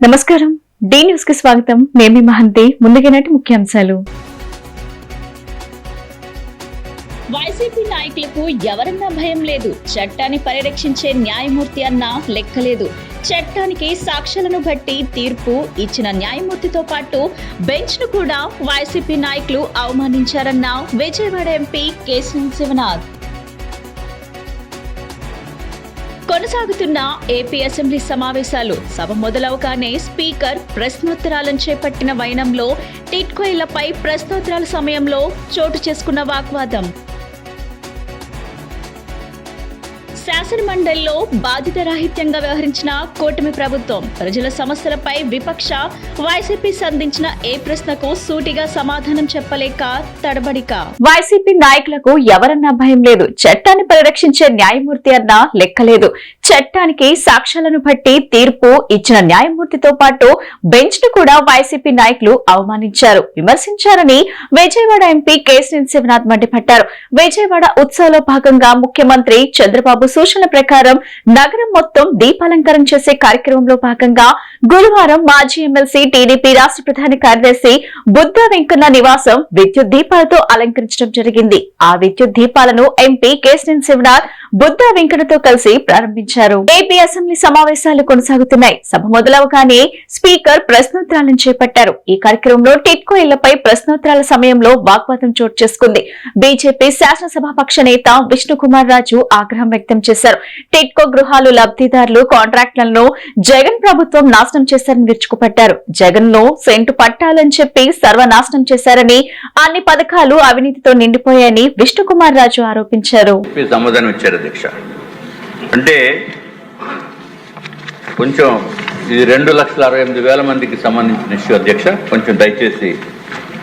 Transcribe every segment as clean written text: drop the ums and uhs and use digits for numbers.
నమస్కారం. D news కి స్వాగతం. నేను మహంతి. ముందుగా ముఖ్యాంశాలు. వైసీపీ నాయకులకు ఎవరన్నా భయం లేదు. చట్టాన్ని పరిరక్షించే న్యాయమూర్తి అన్నా లెక్కలేదు. చట్టానికి సాక్ష్యాలను బట్టి తీర్పు ఇచ్చిన న్యాయమూర్తితో పాటు బెంచ్ ను కూడా వైసీపీ నాయకులు అవమానించారన్న విజయవాడ ఎంపీ కేశినేని శివనాథ్. కొనసాగుతున్న ఏపీ అసెంబ్లీ సమావేశాలు. సభ మొదలవగానే స్పీకర్ ప్రశ్నోత్తరాలను చేపట్టిన వైనంలో టిడ్కో ఇళ్లపై ప్రశ్నోత్తరాల సమయంలో చోటు చేసుకున్న వాగ్వాదం. శాసనమండలిలో బాధ్యతారాహిత్యంగా వ్యవహరించిన కూటమి ప్రభుత్వం. ప్రజల సమస్యలపై విపక్ష వైసీపీ సంధించిన ఏ ప్రశ్నకు సూటిగా సమాధానం చెప్పలేక తడబడిక. వైసీపీ నాయకులకు ఎవరన్నా భయం లేదు. చట్టాన్ని పరిరక్షించే న్యాయమూర్తి అన్నా లెక్కలేదు. చట్టానికి సాక్ష్యాలను బట్టి తీర్పు ఇచ్చిన న్యాయమూర్తితో పాటు బెంచ్ ను కూడా వైసీపీ నాయకులు అవమానించారు, విమర్శించారని విజయవాడ ఎంపీ కేశినేని శివనాథ్ మండిపడ్డారు. విజయవాడ ఉత్సవంలో భాగంగా ముఖ్యమంత్రి చంద్రబాబు సూచన ప్రకారం నగరం మొత్తం దీపాలంకరణ చేసే కార్యక్రమంలో భాగంగా గురువారం మాజీ ఎమ్మెల్సీ టీడీపీ రాష్ట్ర ప్రధాన కార్యదర్శి బుద్ధ వెంకన్న నివాసం విద్యుత్ దీపాలతో అలంకరించడం జరిగింది. ఆ విద్యుత్ దీపాలను ఎంపీ కేశినేని శివనాథ్ బుద్ధ వెంకన్నతో కలిసి ప్రారంభించారు. ఏపీ అసెంబ్లీ సమావేశాలు కొనసాగుతున్నాయి. సభ మొదలవగానే స్పీకర్ ప్రశ్నోత్తరాలను చేపట్టారు. ఈ కార్యక్రమంలో టిడ్కో ఇళ్లపై ప్రశ్నోత్తరాల సమయంలో వాగ్వాదం చోటు చేసుకుంది. బీజేపీ శాసనసభాపక్ష నేత విష్ణుకుమార్ రాజు ఆగ్రహం వ్యక్తం చేశారు. టిడ్కో గృహాలు లబ్ధిదారులు కాంట్రాక్టులను జగన్ ప్రభుత్వం నాశనం చేశారని విరుచుకుపట్టారు. జగన్ లో సెంటు పట్టాలని చెప్పి సర్వనాశనం చేశారని, అన్ని పథకాలు అవినీతితో నిండిపోయాయని విష్ణుకుమార్ రాజు ఆరోపించారు. అంటే కొంచెం ఇది 2,68,000 మందికి సంబంధించిన ఇష్యూ అధ్యక్ష. కొంచెం దయచేసి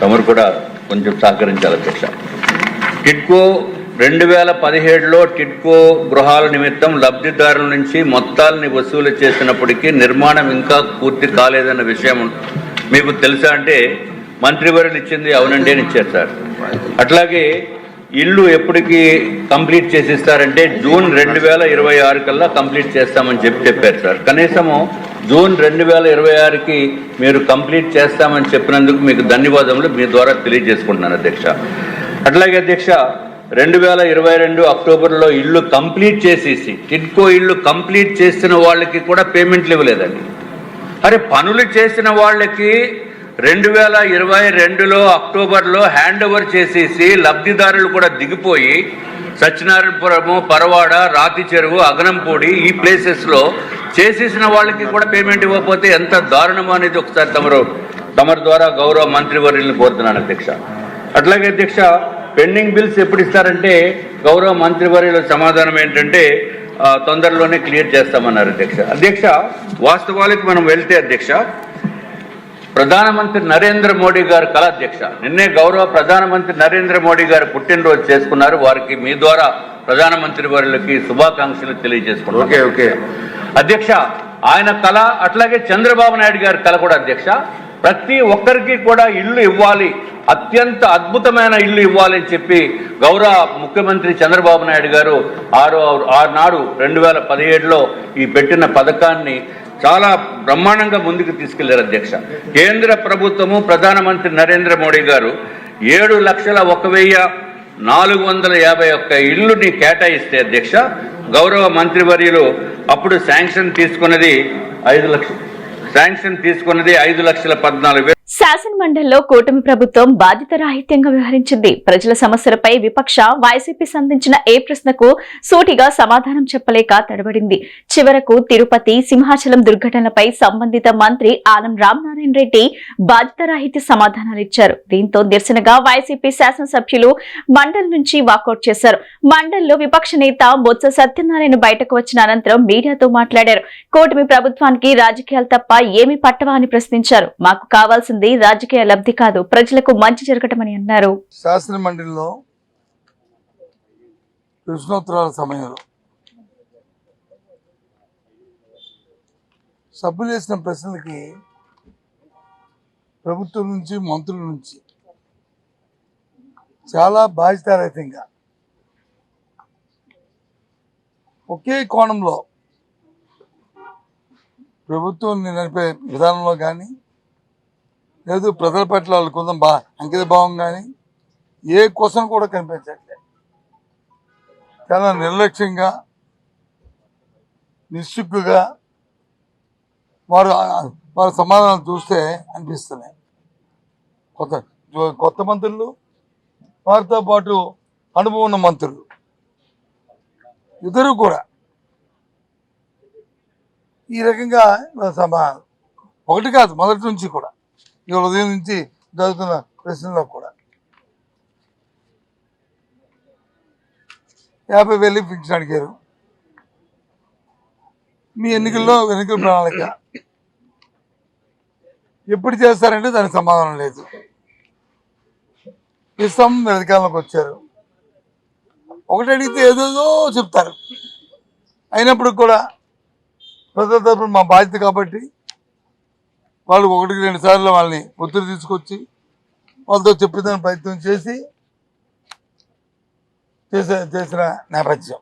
తమరు కూడా కొంచెం సహకరించాలి అధ్యక్ష. టిడ్కో 2017లో టిడ్కో గృహాల నిమిత్తం లబ్ధిదారుల నుంచి మొత్తాలని వసూలు చేసినప్పటికీ నిర్మాణం ఇంకా పూర్తి కాలేదన్న విషయం మీకు తెలుసా అంటే మంత్రివర్యులు ఇచ్చింది అవునండి అని ఇచ్చారు సార్. అట్లాగే ఇల్లు ఎప్పటికి కంప్లీట్ చేసిస్తారంటే జూన్ 2026 కల్లా కంప్లీట్ చేస్తామని చెప్పారు సార్. కనీసము జూన్ 2026కి మీరు కంప్లీట్ చేస్తామని చెప్పినందుకు మీకు ధన్యవాదములు మీ ద్వారా తెలియజేసుకుంటున్నాను అధ్యక్ష. అట్లాగే అధ్యక్ష 2022 అక్టోబర్లో ఇల్లు కంప్లీట్ చేసేసి టిడ్కో ఇల్లు కంప్లీట్ చేసిన వాళ్ళకి కూడా పేమెంట్లు ఇవ్వలేదండి. అరే పనులు చేసిన వాళ్ళకి 2022లో అక్టోబర్లో హ్యాండ్ ఓవర్ చేసేసి లబ్ధిదారులు కూడా దిగిపోయి సత్యనారాయణపురము, పరవాడ, రాతి చెరువు, అగనంపూడి ఈ ప్లేసెస్లో చేసేసిన వాళ్ళకి కూడా పేమెంట్ ఇవ్వకపోతే ఎంత దారుణమో అనేది ఒకసారి తమరి ద్వారా గౌరవ మంత్రివర్యులను కోరుతున్నాను అధ్యక్ష. అట్లాగే అధ్యక్ష పెండింగ్ బిల్స్ ఎప్పుడు ఇస్తారంటే గౌరవ మంత్రివర్యుల సమాధానం ఏంటంటే తొందరలోనే క్లియర్ చేస్తామన్నారు అధ్యక్ష. అధ్యక్ష వాస్తవాలకు మనం వెళ్తే అధ్యక్ష ప్రధానమంత్రి నరేంద్ర మోడీ గారు కల అధ్యక్ష నిన్నే గౌరవ ప్రధానమంత్రి నరేంద్ర మోడీ గారు పుట్టినరోజు చేసుకున్నారు. వారికి మీ ద్వారా ప్రధానమంత్రి వారికి శుభాకాంక్షలు తెలియజేసుకున్నారు. ఓకే అధ్యక్ష ఆయన కళ. అట్లాగే చంద్రబాబు నాయుడు గారి కళ కూడా అధ్యక్ష ప్రతి ఒక్కరికి కూడా ఇల్లు ఇవ్వాలి, అత్యంత అద్భుతమైన ఇల్లు ఇవ్వాలి అని చెప్పి గౌరవ ముఖ్యమంత్రి చంద్రబాబు నాయుడు గారు ఆనాడు 2017లో ఈ పెట్టిన పథకాన్ని చాలా బ్రహ్మాండంగా ముందుకు తీసుకెళ్లారు అధ్యక్ష. కేంద్ర ప్రభుత్వము ప్రధానమంత్రి నరేంద్ర మోడీ గారు 7,01,451 ఇల్లుని కేటాయిస్తే అధ్యక్ష గౌరవ మంత్రివర్యులు అప్పుడు శాంక్షన్ తీసుకున్నది 5,14,000. శాసన మండలిలో కూటమి ప్రభుత్వం బాధ్యతారాహిత్యంగా వ్యవహరించింది. ప్రజల సమస్యలపై విపక్ష వైసీపీ సంధించిన ఏ ప్రశ్నకు సూటిగా సమాధానం చెప్పలేక తడబడింది. చివరకు తిరుపతి, సింహాచలం దుర్ఘటనలపై సంబంధిత మంత్రి ఆనం రామనారాయణ రెడ్డి బాధ్యతారాహిత్య సమాధానాలిచ్చారు. దీంతో నిరసనగా వైసీపీ శాసనసభ్యులు మండలి నుంచి వాకౌట్ చేశారు. మండలిలో విపక్ష నేత బొత్స సత్యనారాయణ బయటకు వచ్చిన అనంతరం మీడియాతో మాట్లాడారు. కూటమి ప్రభుత్వానికి రాజకీయాలు తప్ప ఏమీ పట్టవా అని ప్రశ్నించారు. మాకు కావాల్సింది రాజకీయ లబ్ధి కాదు, ప్రజలకు మంచి జరగటమని అన్నారు. శాసన మండలిలో ప్రశ్నోత్తరాల సమయంలో సభ్యులు వేసిన ప్రశ్నలకి ప్రభుత్వం నుంచి, మంత్రుల నుంచి చాలా బాధ్యతారహితంగా ఒకే కోణంలో ప్రభుత్వం నడిపే విధానంలో కానీ లేదు ప్రజల పట్ల వాళ్ళు కొంచెం అంకిత భావం కానీ ఏ క్వశ్చన్ కూడా కనిపించట్లేదు. చాలా నిర్లక్ష్యంగా నిస్సిగ్గుగా వారి సమాధానాలు చూస్తే అనిపిస్తున్నాయి. కొత్త మంత్రులు, వారితో పాటు అనుభవం ఉన్న మంత్రులు ఇద్దరు కూడా ఈ రకంగా సమాధానం ఒకటి కాదు, మొదటి నుంచి కూడా ఇవాళ ఉదయం నుంచి జరుగుతున్న ప్రశ్నలో కూడా 50,000 ఫిక్షన్ అడిగారు. మీ ఎన్నికల ప్రణాళిక ఎప్పుడు చేస్తారంటే దానికి సమాధానం లేదు. ఇస్తాం అధికారంలోకి వచ్చారు, ఒకటి అడిగితే ఏదేదో చెప్తారు. అయినప్పుడు కూడా ప్రజల తరపున మా బాధ్యత కాబట్టి వాళ్ళు 1-2 సార్లు వాళ్ళని ఒత్తిడి తీసుకొచ్చి వాళ్ళతో చెప్పేదాన్ని ప్రయత్నం చేసిన నేపథ్యం.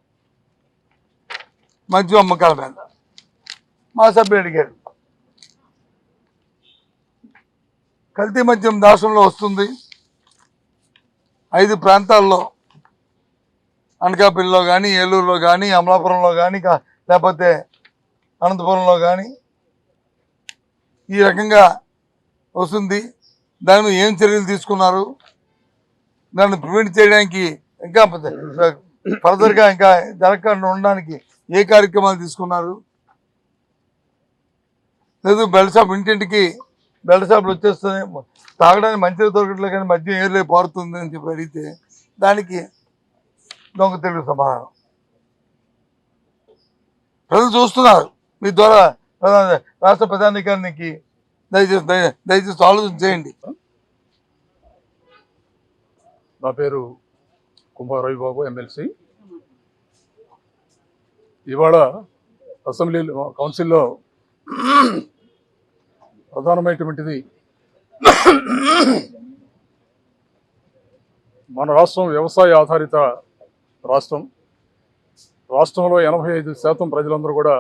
మద్యం అమ్మకాల మీద మా సభ్యులు అడిగారు, కల్తీ మద్యం రాష్ట్రంలో వస్తుంది 5 ప్రాంతాల్లో, అనకాపల్లిలో కానీ, ఏలూరులో కానీ, అమలాపురంలో కానీ, లేకపోతే అనంతపురంలో కానీ ఈ రకంగా వస్తుంది. దాని మీద ఏం చర్యలు తీసుకున్నారు, దాన్ని ప్రివెంట్ చేయడానికి ఇంకా ఫర్దర్గా ఇంకా జరగకుండా ఉండడానికి ఏ కార్యక్రమాలు తీసుకున్నారు, లేదు బెల్ట్ షాప్ ఇంటింటికి బెల్ట్ షాపులు వచ్చేస్తున్నాయి, తాగడానికి మంచిగా దొరకట్లేదు కానీ మద్యం ఏర్లే పారుతుంది అని చెప్పి అడిగితే దానికి దొంగ తెలుగు సమాధానం. ప్రజలు చూస్తున్నారు, మీ ద్వారా రాష్ట్ర ప్రధానికానికి దయచేసి ఆలోచన చేయండి. నా పేరు కుంభ రవిబాబు, ఎమ్మెల్సీ. ఇవాళ అసెంబ్లీ కౌన్సిల్లో ప్రధానమైనటువంటిది మన రాష్ట్రం వ్యవసాయ ఆధారిత రాష్ట్రం. రాష్ట్రంలో 85% ప్రజలందరూ కూడా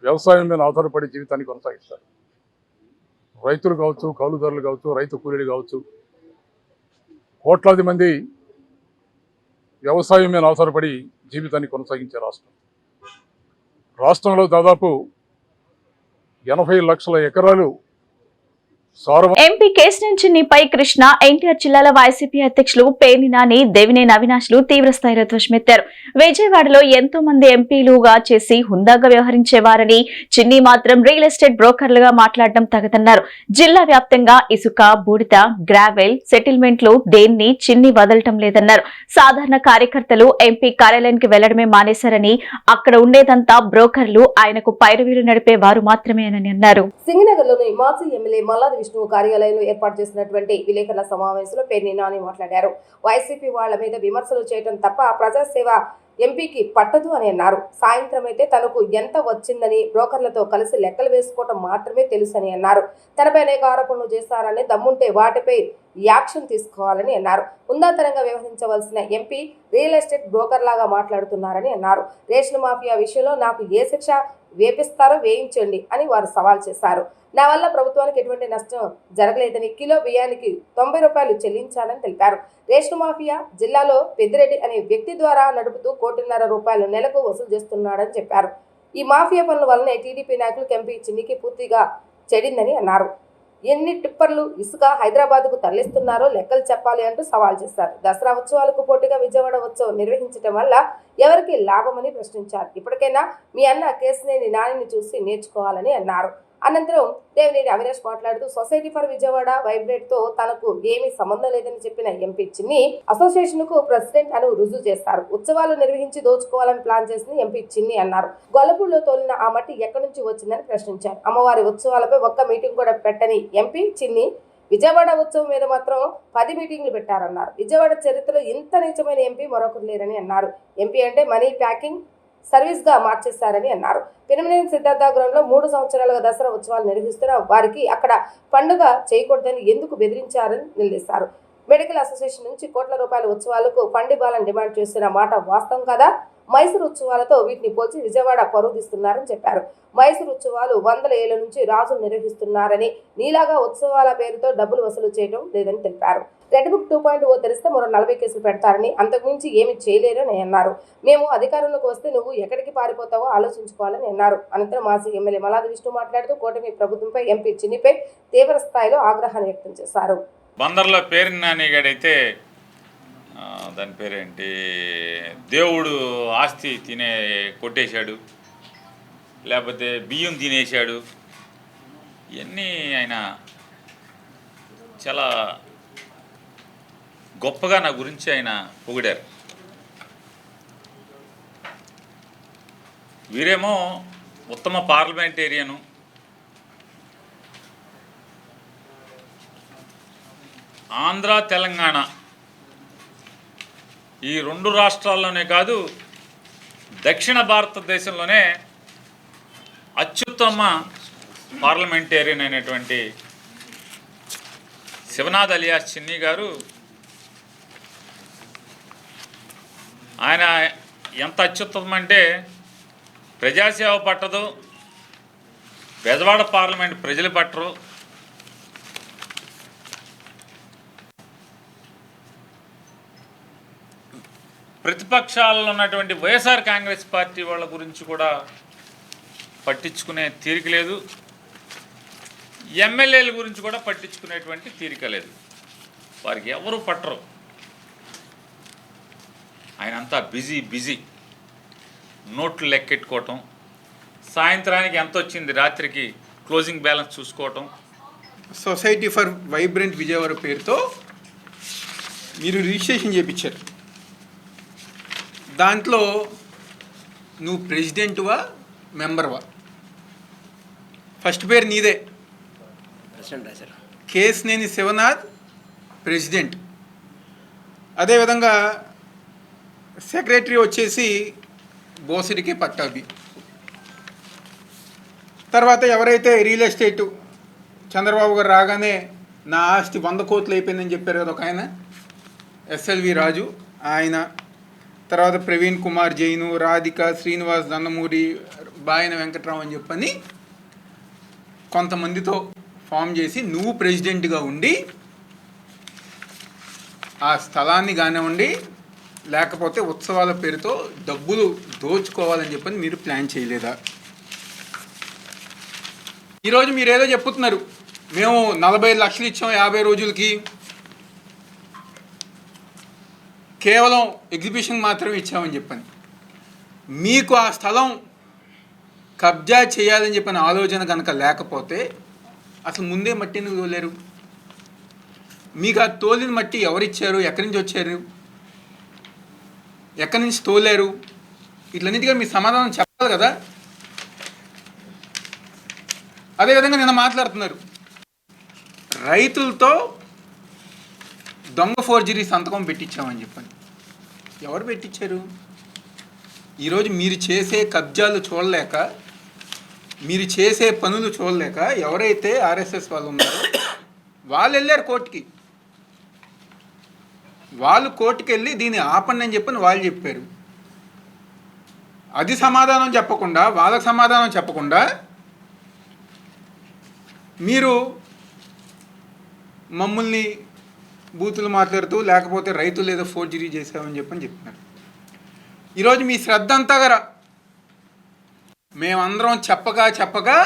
వ్యవసాయం మీద ఆధారపడి జీవితాన్ని కొనసాగిస్తారు. రైతులు కావచ్చు, కౌలుదారులు కావచ్చు, రైతు కూలీలు కావచ్చు, కోట్లాది మంది వ్యవసాయం మీద ఆధారపడి జీవితాన్ని కొనసాగించే రాష్ట్రం. రాష్ట్రంలో దాదాపు 80 లక్షల ఎకరాలు ఎంపీ కేశినేని చిన్నిపై కృష్ణ, ఎన్టీఆర్ జిల్లాల వైసీపీ అధ్యక్షులు పేర్ని నాని, దేవినేని అవినాష్లు తీవ్రస్థాయిలో ధ్వజమెత్తారు. విజయవాడలో ఎంతో మంది ఎంపీలుగా చేసి హుందాగా వ్యవహరించేవారని, చిన్ని మాత్రం రియల్ ఎస్టేట్ బ్రోకర్లుగా మాట్లాడడం తగదన్నారు. జిల్లా వ్యాప్తంగా ఇసుక, బూడిద, గ్రావెల్ సెటిల్మెంట్లు దేన్ని చిన్ని వదలటం లేదన్నారు. సాధారణ కార్యకర్తలు ఎంపీ కార్యాలయానికి వెళ్లడమే మానేశారని, అక్కడ ఉండేదంతా బ్రోకర్లు, ఆయనకు పైరవీలు నడిపే వారు మాత్రమేనని అన్నారు. సింగనగర్లోని మాజీ ఎమ్మెల్యే మల్లాది విష్ణు కార్యాలయంలో ఏర్పాటు చేసినటువంటి విలేకరుల సమావేశంలో పేర్ని నాని మాట్లాడారు. వైసీపీ వాళ్ల మీద విమర్శలు చేయడం తప్ప ప్రజాసేవ ఎంపీకి పట్టదు అని అన్నారు. సాయంత్రం అయితే తనకు ఎంత వచ్చిందని బ్రోకర్లతో కలిసి లెక్కలు వేసుకోవటం మాత్రమే తెలుసని అన్నారు. తనపై అనేక ఆరోపణలు చేస్తారని, దమ్ముంటే వాటిపై యాక్షన్ తీసుకోవాలని అన్నారు. ఉందాతరంగా వ్యవహరించవలసిన ఎంపీ రియల్ ఎస్టేట్ బ్రోకర్ లాగా మాట్లాడుతున్నారని అన్నారు. రేషన్ మాఫియా విషయంలో నాకు ఏ శిక్ష వేపిస్తారో వేయించండి అని వారు సవాల్ చేశారు. నా వల్ల ప్రభుత్వానికి ఎటువంటి నష్టం జరగలేదని, కిలో బియ్యానికి 90 రూపాయలు చెల్లించాలని తెలిపారు. రేషన్ మాఫియా జిల్లాలో పెద్దిరెడ్డి అనే వ్యక్తి ద్వారా నడుపుతూ 1,50,00,000 రూపాయలు నెలకు వసూలు చేస్తున్నాడని చెప్పారు. ఈ మాఫియా పనుల వలన టీడీపీ నాయకులకు ఎంపీ చిన్నికి పూర్తిగా చెడిందని అన్నారు. ఎన్ని టిప్పర్లు ఇసుక హైదరాబాద్కు తరలిస్తున్నారో లెక్కలు చెప్పాలి అంటూ సవాల్ చేశారు. దసరా ఉత్సవాలకు పోటీగా విజయవాడ ఉత్సవం నిర్వహించడం వల్ల ఎవరికి లాభమని ప్రశ్నించారు. ఇప్పటికైనా మీ అన్న కేశినేని నానిని చూసి నేర్చుకోవాలని అన్నారు. అనంతరం దేవినేని అవినాష్ మాట్లాడుతూ సొసైటీ ఫర్ విజయవాడ వైబ్రేట్ తో తనకు ఏమీ సంబంధం లేదని చెప్పిన ఎంపీ చిన్ని అసోసియేషన్ కు ప్రెసిడెంట్ అని రుజువు చేస్తారు. ఉత్సవాలు నిర్వహించి దోచుకోవాలని ప్లాన్ చేసింది ఎంపీ చిన్ని అన్నారు. గొల్లపూడిలో తోలిన ఆ మట్టి ఎక్కడి నుంచి వచ్చిందని ప్రశ్నించారు. అమ్మవారి ఉత్సవాలపై ఒక్క మీటింగ్ కూడా పెట్టని ఎంపీ చిన్ని విజయవాడ ఉత్సవం మీద మాత్రం 10 మీటింగ్లు పెట్టారన్నారు. విజయవాడ చరిత్రలో ఇంత నీచమైన ఎంపీ మరొకరు లేరని అన్నారు. ఎంపీ అంటే మనీ ప్యాకింగ్ సర్వీస్ గా మార్చేశారని అన్నారు. పినమనేని సిద్ధార్థ గ్రౌండ్ లో 3 సంవత్సరాలుగా దసరా ఉత్సవాలు నిర్వహిస్తున్న వారికి అక్కడ పండుగ చేయకూడదని ఎందుకు బెదిరించారని నిలదీశారు. మెడికల్ అసోసియేషన్ నుంచి కోట్ల రూపాయల ఉత్సవాలకు ఫండ్ ఇవ్వాలని డిమాండ్ చేస్తున్న మాట వాస్తవం కదా? మైసూరు ఉత్సవాలతో వీటిని పోల్చి విజయవాడ పరువు తీస్తున్నారని చెప్పారు. మైసూరు ఉత్సవాలు 100 ఏళ్ల నుంచి రాజులు నిర్వహిస్తున్నారని, నీలాగా ఉత్సవాల పేరుతో డబ్బులు వసూలు చేయడం లేదని తెలిపారు. రెడ్ బుక్ 2.0 తెరిస్తే మరో 40 కేసులు పెడతారని, అంతకుమించి ఏమీ చేయలేరని అన్నారు. మేము అధికారంలోకి వస్తే నువ్వు ఎక్కడికి పారిపోతావో ఆలోచించుకోవాలని అన్నారు. అనంతరం మాజీ ఎమ్మెల్యే మల్లాది విష్ణు మాట్లాడుతూ కూటమి ప్రభుత్వంపై ఎంపీ చిన్నిపై తీవ్ర స్థాయిలో ఆగ్రహాన్ని వ్యక్తం చేశారు. బందర్లో పేరు నానిగాడైతే దాని పేరేంటి, దేవుడు ఆస్తి కొట్టేశాడు, లేకపోతే బియ్యం తినేశాడు. ఇవన్నీ ఆయన చాలా గొప్పగా నా గురించి ఆయన పొగిడారు. వీరేమో ఉత్తమ పార్లమెంటేరియను, ఆంధ్ర తెలంగాణ ఈ 2 రాష్ట్రాల్లోనే కాదు, దక్షిణ భారతదేశంలోనే అత్యుత్తమ పార్లమెంటేరియన్ అయినటువంటి శివనాథ్ అలియాస్ చిన్ని గారు, ఆయన ఎంత అత్యుత్తమం అంటే ప్రజాసేవ పట్టదు, బెజవాడ పార్లమెంట్ ప్రజలు పట్టరు, ప్రతిపక్షాల్లో ఉన్నటువంటి వైఎస్ఆర్ కాంగ్రెస్ పార్టీ వాళ్ళ గురించి కూడా పట్టించుకునే తీరిక లేదు, ఎమ్మెల్యేల గురించి కూడా పట్టించుకునేటువంటి తీరిక లేదు. వారికి ఎవరు పట్టరు. ఆయన అంతా బిజీ నోట్లు లెక్కెట్టుకోవటం, సాయంత్రానికి ఎంత వచ్చింది రాత్రికి క్లోజింగ్ బ్యాలెన్స్ చూసుకోవటం. సొసైటీ ఫర్ వైబ్రెంట్ విజయవాడ పేరుతో మీరు రిజిస్ట్రేషన్ చేయించారు. దాంట్లో నువ్వు ప్రెసిడెంట్వా మెంబర్వా? ఫస్ట్ పేరు నీదే, కేశినేని శివనాథ్ ప్రెసిడెంట్. అదేవిధంగా సెక్రటరీ వచ్చేసి బోసిడికి పట్టాభి. తర్వాత ఎవరైతే రియల్ ఎస్టేటు చంద్రబాబు గారు రాగానే నా ఆస్తి 100 కోట్లు అయిపోయిందని చెప్పారు కదా ఒక ఆయన, ఎస్ఎల్వి రాజు ఆయన. తర్వాత ప్రవీణ్ కుమార్ జైను, రాధిక, శ్రీనివాస్ దండమూరి, బాయన వెంకట్రావు అని చెప్పని కొంతమందితో ఫామ్ చేసి నువ్వు ప్రెసిడెంట్గా ఉండి ఆ స్థలాన్ని కానివ్వండి, లేకపోతే ఉత్సవాల పేరుతో డబ్బులు దోచుకోవాలని చెప్పని మీరు ప్లాన్ చేయలేదా? ఈరోజు మీరు ఏదో చెప్పుతున్నారు, మేము 45 లక్షలు ఇచ్చాం 50 రోజులకి, కేవలం ఎగ్జిబిషన్ మాత్రమే ఇచ్చామని చెప్పని. మీకు ఆ స్థలం కబ్జా చేయాలని చెప్పిన ఆలోచన కనుక లేకపోతే అసలు ముందే మట్టి ఎందుకు తోలేరు? మీకు ఆ తోలిన మట్టి ఎవరిచ్చారు, ఎక్కడి నుంచి వచ్చారు, ఎక్కడి నుంచి తోలేరు, ఇట్లన్నిటిగా మీ సమాధానం చెప్పాలి కదా. అదేవిధంగా నిన్న మాట్లాడుతున్నారు, రైతులతో దొంగ ఫోర్జరీ సంతకం పెట్టించామని చెప్పని. ఎవరు పెట్టించారు? ఈరోజు మీరు చేసే కబ్జాలు చూడలేక, మీరు చేసే పనులు చూడలేక ఎవరైతే ఆర్ఎస్ఎస్ వాళ్ళు ఉన్నారో వాళ్ళు వెళ్ళారు కోర్టుకి. వాళ్ళు కోర్టుకి వెళ్ళి దీన్ని ఆపండి అని చెప్పని వాళ్ళు చెప్పారు. అది సమాధానం చెప్పకుండా, వాళ్ళకి సమాధానం చెప్పకుండా మీరు మమ్మల్ని బూతులు మాట్లాడుతూ లేకపోతే రైతులు ఏదో ఫోర్జరీ చేసామని చెప్పని చెప్తున్నారు. ఈరోజు మీ శ్రద్ధ అంతా గరా మేమందరం చెప్పగా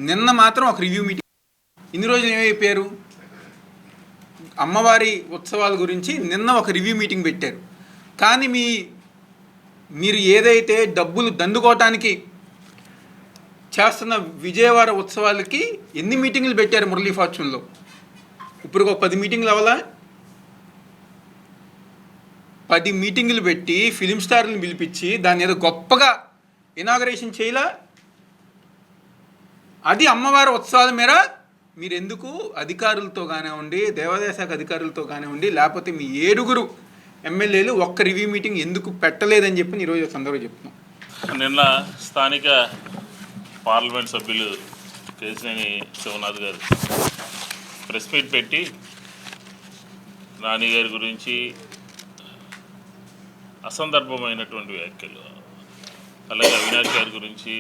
నిన్న మాత్రం ఒక రివ్యూ మీటింగ్. ఇన్ని రోజులు ఏమైపోయారు? అమ్మవారి ఉత్సవాల గురించి నిన్న ఒక రివ్యూ మీటింగ్ పెట్టారు. కానీ మీరు ఏదైతే డబ్బులు దండుకోవటానికి చేస్తున్న విజయవాడ ఉత్సవాలకి ఎన్ని మీటింగులు పెట్టారు మురళీ ఫార్చ్యూన్లో? ఇప్పుడు ఒక 10 మీటింగులు అవ్వాలా? 10 మీటింగులు పెట్టి ఫిలిం స్టార్లను పిలిపించి దాన్ని ఏదో గొప్పగా ఇనాగరేషన్ చేయలా? అది అమ్మవారి ఉత్సవాల మేర మీరు ఎందుకు అధికారులతో కానివ్వండి, దేవాదాయ శాఖ అధికారులతో కానివ్వండి, లేకపోతే మీ 7 ఎమ్మెల్యేలు ఒక్క రివ్యూ మీటింగ్ ఎందుకు పెట్టలేదని చెప్పి ఈరోజు సందర్భంగా చెప్తున్నాం. నిన్న స్థానిక పార్లమెంట్ సభ్యులు కేశినేని శివనాథ్ గారు ప్రెస్ మీట్ పెట్టి నాని గారి గురించి అసందర్భమైనటువంటి వ్యాఖ్యలు, అలాగే అవినాష్ గారి గురించి,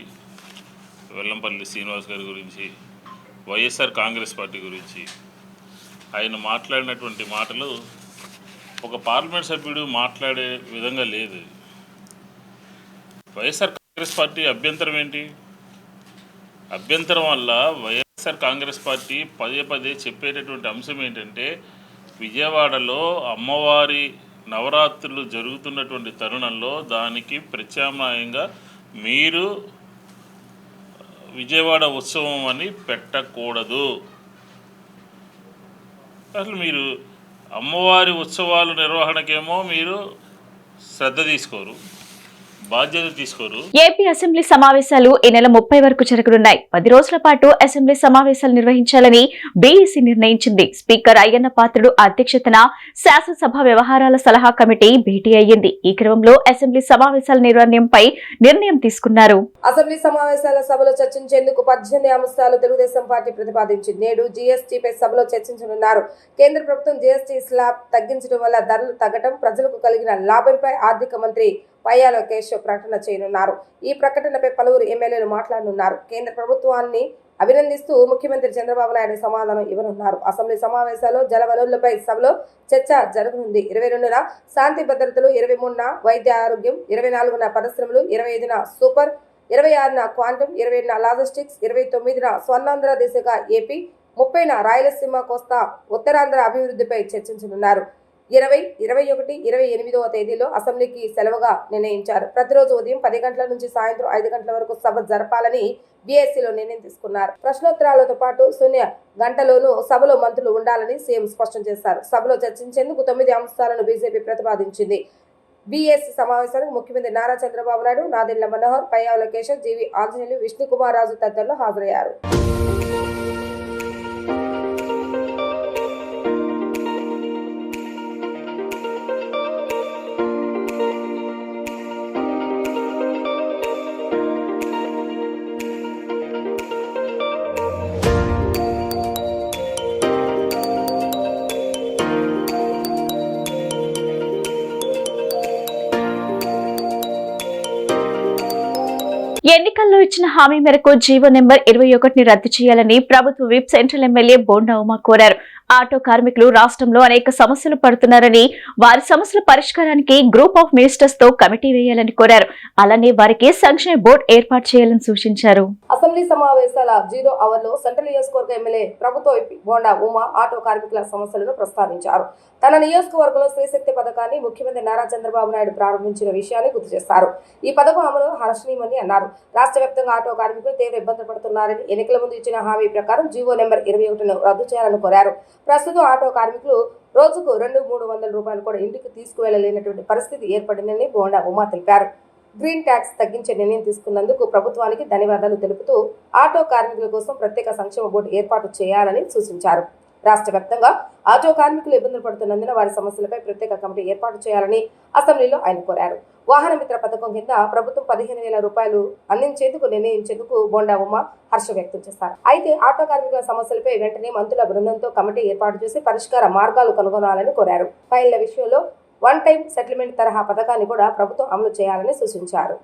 వెల్లంపల్లి శ్రీనివాస్ గారి గురించి, వైఎస్ఆర్ కాంగ్రెస్ పార్టీ గురించి ఆయన మాట్లాడినటువంటి మాటలు ఒక పార్లమెంట్ సభ్యుడు మాట్లాడే విధంగా లేదు. వైఎస్ఆర్ కాంగ్రెస్ పార్టీ అభ్యంతరం ఏంటి? అభ్యంతరం వల్ల వైఎస్ఆర్ కాంగ్రెస్ పార్టీ పదే పదే చెప్పేటటువంటి అంశం ఏంటంటే, విజయవాడలో అమ్మవారి నవరాత్రులు జరుగుతున్నటువంటి తరుణంలో దానికి ప్రత్యామ్నాయంగా మీరు విజయవాడ ఉత్సవం అని పెట్టకూడదు. అసలు మీరు అమ్మవారి ఉత్సవాల నిర్వహణకేమో మీరు శ్రద్ధ తీసుకోరు, బాధ్యత తీసుకోరు. ఏపీ అసెంబ్లీ సమావేశాలు ఈ నెల 30 వరకు జరగనున్నాయి. 10 రోజుల పాటు అసెంబ్లీ సమావేశాలు నిర్వహించాలని బీఈసీ నిర్ణయించింది. స్పీకర్ అయ్యన్న పాత్రుడు అధ్యక్షతన శాసనసభ వ్యవహారాల సలహా కమిటీ భేటీ అయ్యింది. ఈ క్రమంలో అసెంబ్లీ సమావేశాల నిర్వహణపై నిర్ణయం తీసుకున్నారు. అసెంబ్లీ సమావేశాల సభలో చర్చించేందుకు 18 అంశాలు తెలుగుదేశం పార్టీ ప్రతిపాదించింది. నేడు జీఎస్టీపై సభలో చర్చించనున్నారు. కేంద్ర ప్రభుత్వం జీఎస్టీ స్లాబ్ తగ్గించడం వల్ల ధరలు తగ్గడం, ప్రజలకు కలిగిన లాభంపై ఆర్థిక మంత్రి పయ్యాల లోకేష్ ప్రకటన చేయనున్నారు. ఈ ప్రకటనపై పలువురు ఎమ్మెల్యేలు మాట్లాడనున్నారు. కేంద్ర ప్రభుత్వాన్ని అభినందిస్తూ ముఖ్యమంత్రి చంద్రబాబు నాయుడు సమాధానం ఇవ్వనున్నారు. అసెంబ్లీ సమావేశాల్లో జలవనరులపై సభలో చర్చ జరగనుంది. 22న శాంతి భద్రతలు, 23న వైద్య ఆరోగ్యం, 24న పరిశ్రమలు, 25న సూపర్, 26న క్వాంటమ్, 27న లాజిస్టిక్స్, 29న స్వర్ణాంధ్ర దిశగా ఏపీ, 30న రాయలసీమ కోస్తా ఉత్తరాంధ్ర అభివృద్ధిపై చర్చించనున్నారు. 20, 21, 28వ తేదీలో అసెంబ్లీకి సెలవుగా నిర్ణయించారు. ప్రతిరోజు ఉదయం 10 గంటల నుంచి సాయంత్రం 5 గంటల వరకు సభ జరపాలని బీఎస్సీలో నిర్ణయం తీసుకున్నారు. ప్రశ్నోత్తరాలతో పాటు శూన్య గంటలోనూ సభలో మంత్రులు ఉండాలని సీఎం స్పష్టం చేశారు. సభలో చర్చించేందుకు 9 అంశాలను బీజేపీ ప్రతిపాదించింది. బీఎస్సీ సమావేశానికి ముఖ్యమంత్రి నారా చంద్రబాబు నాయుడు, నాదెండ్ల మనోహర్, పయ్యావుల లోకేష్, జీవి ఆంజనేయులు, విష్ణుకుమార్ రాజు తదితరులు హాజరయ్యారు. ఎన్నికల్లో ఇచ్చిన హామీ మేరకు జీవో నెంబర్ 21ని రద్దు చేయాలని ప్రభుత్వ whip central MLA bonda Uma కోరారు. ఆటో కార్మికులు రాష్ట్రంలో అనేక సమస్యలు పడుతున్నారని, వారి సమస్యల పరిష్కారానికి గ్రూప్ ఆఫ్ మినిస్టర్స్ తో కమిటీ వేయాలని కోరారు. అలానే వారికి సంక్షేమ బోర్డు ఏర్పాటు చేయాలని సూచించారు. అసెంబ్లీ సమావేశాల 0 అవర్ లో సెంట్రల్ నియోజకవర్గ ఎమ్మెల్యే ప్రభుత్వ బోండా ఉమా ఆటో కార్మికుల సమస్యలను ప్రస్తావించారు. తన నియోజకవర్గంలో శ్రీశక్తి పథకాన్ని ముఖ్యమంత్రి నారా చంద్రబాబు నాయుడు ప్రారంభించిన విషయాన్ని గుర్తు చేశారు. ఈ పథకం అమలు హర్షణీయమని అన్నారు. రాష్ట్ర వ్యాప్తంగా ఆటో కార్మికులు తీవ్ర ఇబ్బందులు పడుతున్నారని, ఎన్నికల ముందు ఇచ్చిన హామీ ప్రకారం జీవో నెంబర్ 21ను రద్దు చేయాలని కోరారు. ప్రస్తుతం ఆటో కార్మికులు రోజుకు 200-300 రూపాయలు కూడా ఇంటికి తీసుకువెళ్లలేనటువంటి పరిస్థితి ఏర్పడిందని బోండా ఉమా తెలిపారు. గ్రీన్ ట్యాక్స్ తగ్గించే నిర్ణయం తీసుకున్నందుకు ప్రభుత్వానికి ధన్యవాదాలు తెలుపుతూ ఆటో కార్మికుల కోసం ప్రత్యేక సంక్షేమ బోర్డు ఏర్పాటు చేయాలని సూచించారు. రాష్ట్ర వ్యాప్తంగా ఆటో కార్మికులు ఇబ్బందులు పడుతున్నందున వారి సమస్యలపై ప్రత్యేక కమిటీ ఏర్పాటు చేయాలని అసెంబ్లీలో ఆయన కోరారు. వాహన మిత్ర పథకం కింద ప్రభుత్వం 15,000 రూపాయలు అందించేందుకు నిర్ణయించేందుకు బోండా ఉమా హర్ష వ్యక్తం చేశారు. అయితే ఆటో కార్మికుల సమస్యలపై వెంటనే మంత్రుల బృందంతో కమిటీ ఏర్పాటు చేసి పరిష్కార మార్గాలు కనుగొనాలని కోరారు. ఫైళ్ల విషయంలో వన్ టైం సెటిల్మెంట్ తరహా పథకాన్ని కూడా ప్రభుత్వం అమలు చేయాలని సూచించారు.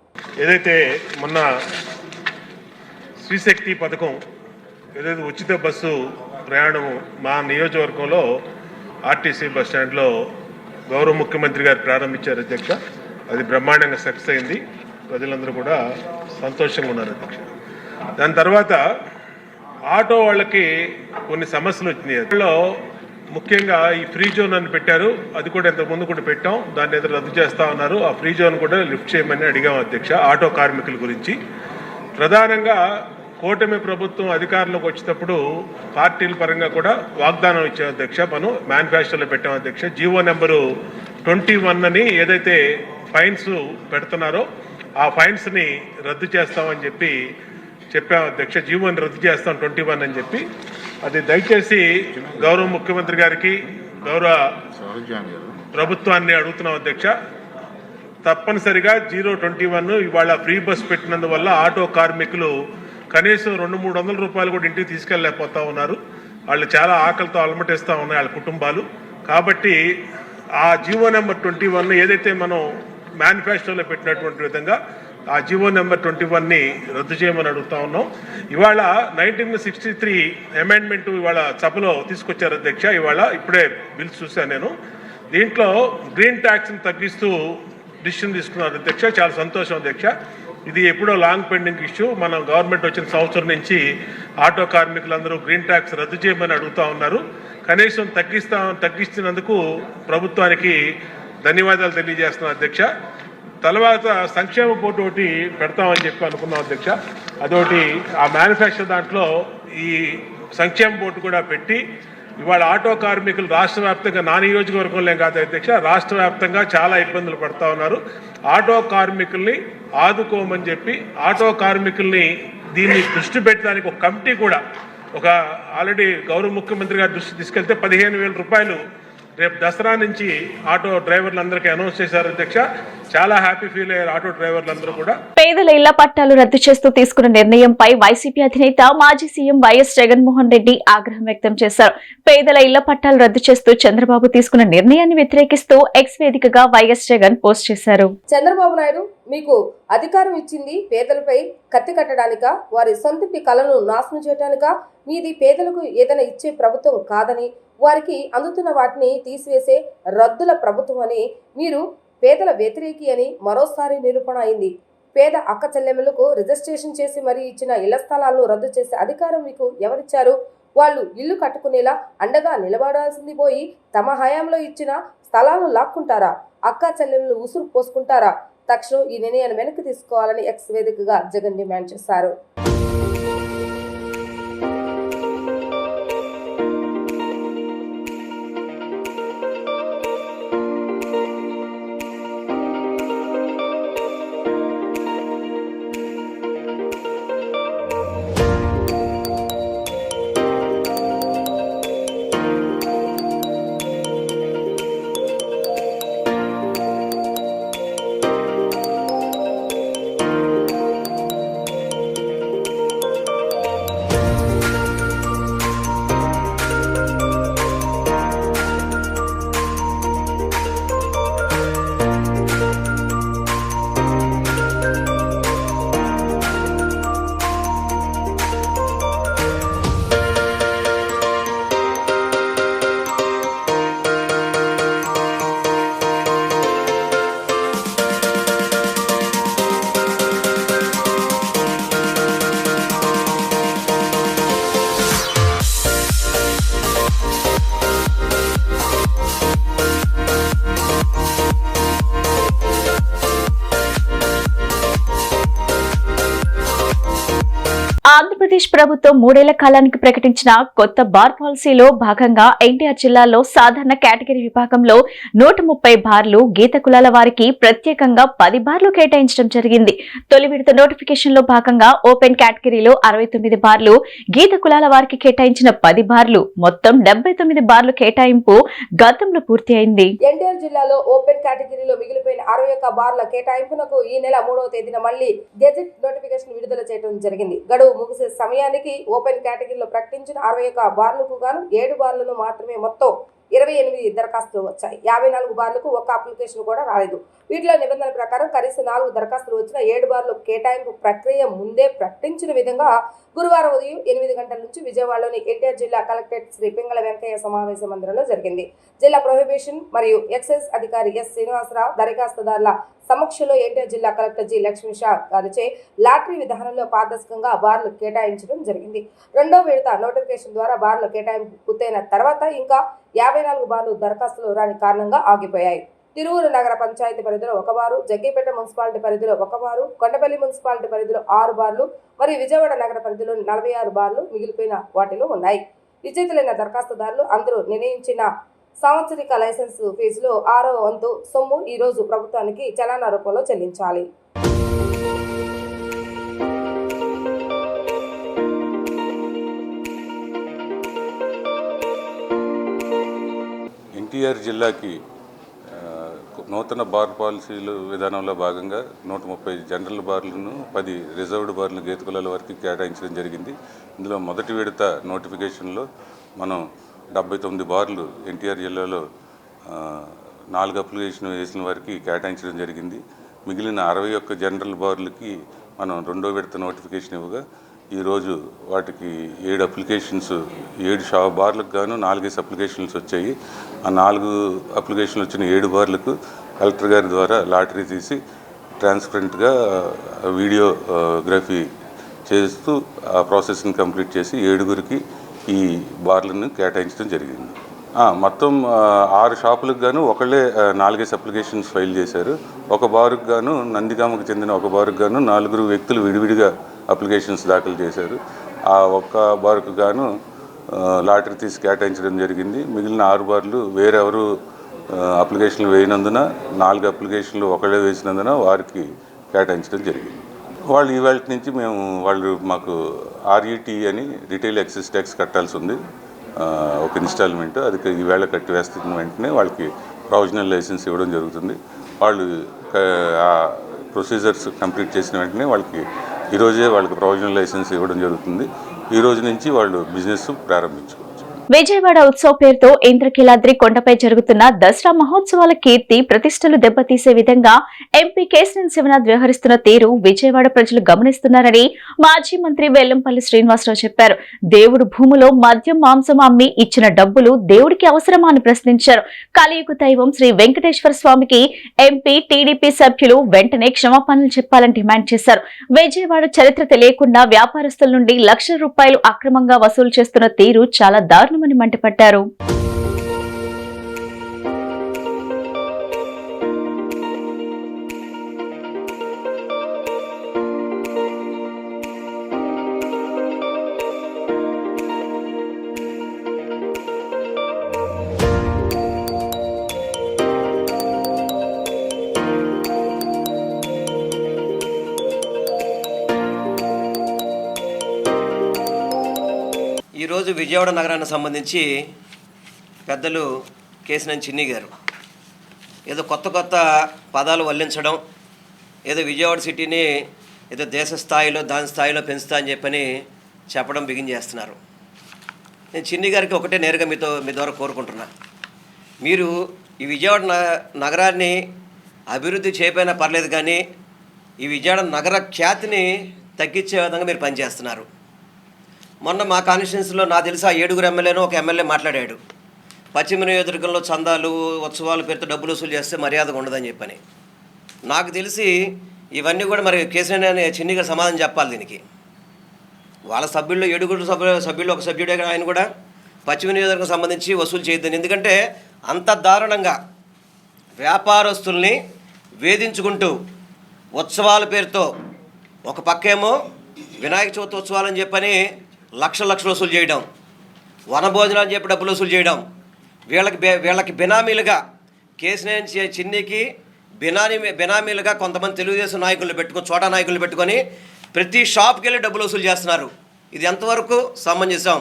ఏదైతే మొన్న శ్రీశక్తి పథకం, ఏదైతే ఉచిత బస్సు ప్రయాణం మా నియోజకవర్గంలో ఆర్టీసీ బస్ స్టాండ్లో గౌరవ ముఖ్యమంత్రి గారు ప్రారంభించారు అధ్యక్ష. అది బ్రహ్మాండంగా సక్సెస్ అయింది. ప్రజలందరూ కూడా సంతోషంగా ఉన్నారు అధ్యక్ష. దాని తర్వాత ఆటో వాళ్ళకి కొన్ని సమస్యలు వచ్చినాయి. అందులో ముఖ్యంగా ఈ ఫ్రీ జోన్ అని పెట్టారు. అది కూడా ఇంతకుముందు కూడా పెట్టాం. దాన్ని ఏదో రద్దు చేస్తా ఉన్నారు. ఆ ఫ్రీ జోన్ కూడా లిఫ్ట్ చేయమని అడిగాం అధ్యక్ష. ఆటో కార్మికుల గురించి ప్రధానంగా కూటమి ప్రభుత్వం అధికారంలోకి వచ్చేటప్పుడు పార్టీల పరంగా కూడా వాగ్దానం ఇచ్చాం అధ్యక్ష. మనం మేనిఫెస్టోలో పెట్టాం అధ్యక్ష. జీవో నెంబరు 21 అని ఏదైతే ఫైన్స్ పెడుతున్నారో ఆ ఫైన్స్ని రద్దు చేస్తామని చెప్పాం అధ్యక్ష. జీవోని రద్దు చేస్తాం 21 అని చెప్పి. అది దయచేసి గౌరవ ముఖ్యమంత్రి గారికి, గౌరవ ప్రభుత్వాన్ని అడుగుతున్నాం అధ్యక్ష. తప్పనిసరిగా 021 ఇవాళ ఫ్రీ బస్ పెట్టినందువల్ల ఆటో కార్మికులు కనీసం 200-300 రూపాయలు కూడా ఇంటికి తీసుకెళ్ళలేకపోతా ఉన్నారు. వాళ్ళు చాలా ఆకలితో అలమటిస్తూ ఉన్నాయి వాళ్ళ కుటుంబాలు. కాబట్టి ఆ జీవో నెంబర్ 21 ఏదైతే మనం మేనిఫెస్టోలో పెట్టినటువంటి విధంగా ఆ జీవో నెంబర్ 21ని రద్దు చేయమని అడుగుతా ఉన్నాం. ఇవాళ 1963 అమెండ్మెంట్ ఇవాళ సభలో తీసుకొచ్చారు అధ్యక్ష. ఇప్పుడే బిల్స్ చూశాను నేను. దీంట్లో గ్రీన్ ట్యాక్స్ని తగ్గిస్తూ డిసిషన్ తీసుకున్నారు అధ్యక్ష. చాలా సంతోషం అధ్యక్ష. ఇది ఎప్పుడో లాంగ్ పెండింగ్ ఇష్యూ. మన గవర్నమెంట్ వచ్చిన సంవత్సరం నుంచి ఆటో కార్మికులందరూ గ్రీన్ ట్యాక్స్ రద్దు చేయమని అడుగుతూ ఉన్నారు. కనీసం తగ్గిస్తున్నందుకు ప్రభుత్వానికి ధన్యవాదాలు తెలియజేస్తున్నాం అధ్యక్ష. తర్వాత సంక్షేమ బోర్డు ఒకటి పెడతామని చెప్పి అనుకున్నాం అధ్యక్ష. అదొకటి ఆ మేనిఫెస్టో దాంట్లో ఈ సంక్షేమ బోర్డు కూడా పెట్టి ఇవాళ ఆటో కార్మికులు రాష్ట్ర వ్యాప్తంగా నా నియోజకవర్గంలో కాదు అధ్యక్ష, రాష్ట్ర వ్యాప్తంగా చాలా ఇబ్బందులు పడుతూ ఉన్నారు. ఆటో కార్మికుల్ని ఆదుకోమని చెప్పి ఆటో కార్మికుల్ని దీన్ని దృష్టి పెట్టడానికి ఒక కమిటీ కూడా ఆల్రెడీ గౌరవ ముఖ్యమంత్రి గారి దృష్టి తీసుకెళ్తే 15,000 రూపాయలు రేపు దసరా నుంచి ఆటో డ్రైవర్లందరికీ అనౌన్స్ చేశారు అధ్యక్ష. చాలా హ్యాపీ ఫీల్ అయ్యారు ఆటో డ్రైవర్లందరూ కూడా. పేదల ఇళ్ల పట్టాలు రద్దు చేస్తూ తీసుకున్న నిర్ణయంపై వైసీపీ అధినేత మాజీ సీఎం వైఎస్ జగన్మోహన్ రెడ్డి ఆగ్రహం వ్యక్తం చేశారు. పేదల ఇళ్ల పట్టాలు రద్దు చేస్తూ చంద్రబాబు తీసుకున్న నిర్ణయాన్ని వ్యతిరేకిస్తూ ఎక్స్ వేదికగా వైఎస్ జగన్ పోస్ట్ చేశారు. చంద్రబాబు నాయుడు మీకు అధికారం ఇచ్చింది పేదలపై కత్తి కట్టడానికా, వారి సొంతటి కళను నాశనం చేయడానికా? మీది పేదలకు ఏదైనా ఇచ్చే ప్రభుత్వం కాదని, వారికి అందుతున్న వాటిని తీసివేసే రద్దుల ప్రభుత్వం అని, మీరు పేదల వ్యతిరేకి అని మరోసారి నిరూపణ అయింది. పేద అక్క చెల్లెమ్మలకు రిజిస్ట్రేషన్ చేసి మరీ ఇచ్చిన ఇళ్ల స్థలాలను రద్దు చేసే అధికారం మీకు ఎవరిచ్చారు? వాళ్ళు ఇల్లు కట్టుకునేలా అండగా నిలబడాల్సింది పోయి తమ హయాంలో ఇచ్చిన స్థలాలను లాక్కుంటారా? అక్క చెల్లెమ్మలు ఉసురు పోసుకుంటారా? తక్షణం ఈ నిర్ణయాన్ని వెనక్కి తీసుకోవాలని ఎక్స్ వేదికగా జగన్ డిమాండ్ చేశారు. ఆంధ్రప్రదేశ్ ప్రభుత్వం 3 ఏళ్ల కాలానికి ప్రకటించిన కొత్త బార్ పాలసీలో భాగంగా ఎన్టీఆర్ జిల్లాలో సాధారణ కేటగిరీ విభాగంలో 130 బార్లు, గీత కులాల వారికి ప్రత్యేకంగా 10 బార్లు కేటాయించడం జరిగింది. తొలి విడత నోటిఫికేషన్ లో భాగంగా ఓపెన్ కేటగిరీలో 69 బార్లు, గీత కులాల వారికి కేటాయించిన 10 బార్లు, మొత్తం 79 బార్లు కేటాయింపు గతంలో పూర్తి అయింది. ఎన్టీఆర్ జిల్లాలో ఓపెన్ కేటగిరీలో మిగిలిపోయిన 61 బార్ల కేటాయింపునకు ఈ నెల 3వ తేదీన మళ్లీ గెజెట్ నోటిఫికేషన్ విడుదల చేయడం జరిగింది. గడువు ముగిసే సమయానికి ఓపెన్ కేటగిరీలో ప్రకటించిన 61 బార్లకు గాను 7 బార్లను మాత్రమే మొత్తం 28 దరఖాస్తులు వచ్చాయి. 54 బార్లకు ఒక్క అప్లికేషన్ కూడా రాలేదు. వీటిలో నిబంధనల ప్రకారం కనీసం 4 దరఖాస్తులు వచ్చిన 7 బార్లు కేటాయింపు ప్రక్రియ ముందే ప్రకటించిన విధంగా గురువారం ఉదయం 8 గంటల నుంచి విజయవాడలోని ఎన్టీఆర్ జిల్లా కలెక్టరేట్ శ్రీ పింగళ వెంకయ్య సమావేశ మందిరంలో జరిగింది. జిల్లా ప్రొహిబిషన్ మరియు ఎక్సైజ్ అధికారి ఎస్ శ్రీనివాసరావు దరఖాస్తుదారుల సమక్షంలో ఎన్టీఆర్ జిల్లా కలెక్టర్ జి లక్ష్మీషా గారిచే లాటరీ విధానంలో పారదర్శకంగా బార్లు కేటాయించడం జరిగింది. 2వ విడత నోటిఫికేషన్ ద్వారా బార్ల కేటాయింపు పూర్తయిన తర్వాత ఇంకా 54 బార్లు దరఖాస్తులు రాని కారణంగా ఆగిపోయాయి. తిరువూరు నగర పంచాయతీ పరిధిలో 1 బారు, జగ్గేపేట మున్సిపాలిటీ పరిధిలో 1 బారు, కొండపల్లి మున్సిపాలిటీ పరిధిలో 6 బార్లు మరియు విజయవాడ నగర పరిధిలో 46 బార్లు మిగిలిపోయిన వాటిలో ఉన్నాయి. విజేతలైన దరఖాస్తుదారులు అందరూ నిర్ణయించిన సంవత్సరిక లైసెన్స్ ఫీజులో 6వ వంతు సొమ్ము ఈ రోజు ప్రభుత్వానికి చలానా రూపంలో చెల్లించాలి. ఎన్టీఆర్ జిల్లాకి నూతన బార్ పాలసీలు విధానంలో భాగంగా 130 జనరల్ బార్లను 10 రిజర్వ్డ్ బార్లను గీత కులాల వరకు కేటాయించడం జరిగింది. ఇందులో మొదటి విడత నోటిఫికేషన్లో మనం 79 బార్లు ఎన్టీఆర్ జిల్లాలో 4 అప్లికేషన్ వేసిన వారికి కేటాయించడం జరిగింది. మిగిలిన 61 జనరల్ బార్లకి మనం 2వ విడత నోటిఫికేషన్ ఇవ్వగా ఈరోజు వాటికి 7 అప్లికేషన్స్ 7 బార్లకు గాను 4 అప్లికేషన్స్ వచ్చాయి. ఆ 4 అప్లికేషన్లు వచ్చిన 7 బార్లకు కలెక్టర్ గారి ద్వారా లాటరీ తీసి ట్రాన్స్పరెంట్గా వీడియోగ్రఫీ చేస్తూ ఆ ప్రాసెస్ని కంప్లీట్ చేసి 7గురికి ఈ బార్లను కేటాయించడం జరిగింది. మొత్తం 6 షాపులకు గాను ఒకళ్ళే 4 అప్లికేషన్స్ ఫైల్ చేశారు. ఒక బారుకు గాను నందిగామకు చెందిన ఒక బారుకు గాను 4 వ్యక్తులు విడివిడిగా అప్లికేషన్స్ దాఖలు చేశారు. ఆ ఒక్క బారుకు గాను లాటరీ తీసి కేటాయించడం జరిగింది. మిగిలిన 6 బార్లు వేరెవరు అప్లికేషన్లు వేయనందున 4 అప్లికేషన్లు ఒకళ్ళే వేసినందున వారికి కేటాయించడం జరిగింది. వాళ్ళు ఈవేళ నుంచి వాళ్ళు మాకు RET అని రిటైల్ ఎక్సైజ్ ట్యాక్స్ కట్టాల్సి ఉంది. ఒక ఇన్స్టాల్మెంట్ అది ఈవేళ కట్టి వేస్తున్న వెంటనే వాళ్ళకి ప్రొవిజనల్ లైసెన్స్ ఇవ్వడం జరుగుతుంది. వాళ్ళు ప్రొసీజర్స్ కంప్లీట్ చేసిన వెంటనే వాళ్ళకి ఈరోజే వాళ్ళకి ప్రొవిజనల్ లైసెన్స్ ఇవ్వడం జరుగుతుంది. ఈ రోజు నుంచి వాళ్ళు బిజినెస్ ప్రారంభించుకోవచ్చు. విజయవాడ ఉత్సవ్ పేరుతో ఇంద్రకీలాద్రి కొండపై జరుగుతున్న దసరా మహోత్సవాల కీర్తి ప్రతిష్టలు దెబ్బతీసే విధంగా ఎంపీ కేశినేని శివనాథ్ వ్యవహరిస్తున్న తీరు విజయవాడ ప్రజలు గమనిస్తున్నారని మాజీ మంత్రి వెల్లంపల్లి శ్రీనివాసరావు చెప్పారు. దేవుడు భూమిలో మద్యం మాంసం అమ్మి ఇచ్చిన డబ్బులు దేవుడికి అవసరమా అని ప్రశ్నించారు. కలియుగ దైవం శ్రీ వెంకటేశ్వర స్వామికి ఎంపీ టీడీపీ సభ్యులు వెంటనే క్షమాపణలు చెప్పాలని డిమాండ్ చేశారు. విజయవాడ చరిత్ర తెలియకుండా వ్యాపారస్తుల నుండి లక్షల రూపాయలు అక్రమంగా వసూలు చేస్తున్న తీరు చాలా దారుణమని మండిపడ్డారు. ఈరోజు విజయవాడ నగరానికి సంబంధించి పెద్దలు కేశినేని చిన్ని గారు ఏదో కొత్త పదాలు వల్లించడం, ఏదో విజయవాడ సిటీని ఏదో దేశ స్థాయిలో దాని స్థాయిలో పెంచుతా అని చెప్పని చెప్పడం బిగిన్ చేస్తున్నారు. నేను చిన్ని గారికి ఒకటే నేరుగా మీ ద్వారా కోరుకుంటున్నా, మీరు ఈ విజయవాడ నగరాన్ని అభివృద్ధి చేయకపోయినా పర్లేదు, కానీ ఈ విజయవాడ నగర ఖ్యాతిని తగ్గించే విధంగా మీరు పనిచేస్తున్నారు. మొన్న మా కాన్స్టిట్యున్సీలో నాకు తెలిసి ఆ 7 ఎమ్మెల్యేనో ఒక ఎమ్మెల్యే మాట్లాడాడు, పశ్చిమ నియోజకవర్గంలో చందాలు ఉత్సవాల పేరుతో డబ్బులు వసూలు చేస్తే మర్యాదగా ఉండదని చెప్పని. నాకు తెలిసి ఇవన్నీ కూడా మరి కేశినేని చిన్ని గారు సమాధానం చెప్పాలి దీనికి. వాళ్ళ సభ్యుల్లో 7 సభ్యుల్లో ఒక సభ్యుడే ఆయన కూడా పశ్చిమ నియోజకవర్గం సంబంధించి వసూలు చేయొద్దని. ఎందుకంటే అంత దారుణంగా వ్యాపారస్తుల్ని వేధించుకుంటూ ఉత్సవాల పేరుతో ఒక పక్కేమో వినాయక చవితి ఉత్సవాలని చెప్పని లక్షలు వసూలు చేయడం, వనభోజనాలు చెప్పి డబ్బులు వసూలు చేయడం, వీళ్ళకి బినామీలుగా కేశినేని చిన్నికి బినామీలుగా కొంతమంది తెలుగుదేశం నాయకులు పెట్టుకొని చోటా నాయకులు పెట్టుకొని ప్రతి షాప్కి వెళ్ళి డబ్బులు వసూలు చేస్తున్నారు. ఇది ఎంతవరకు సమంజసం?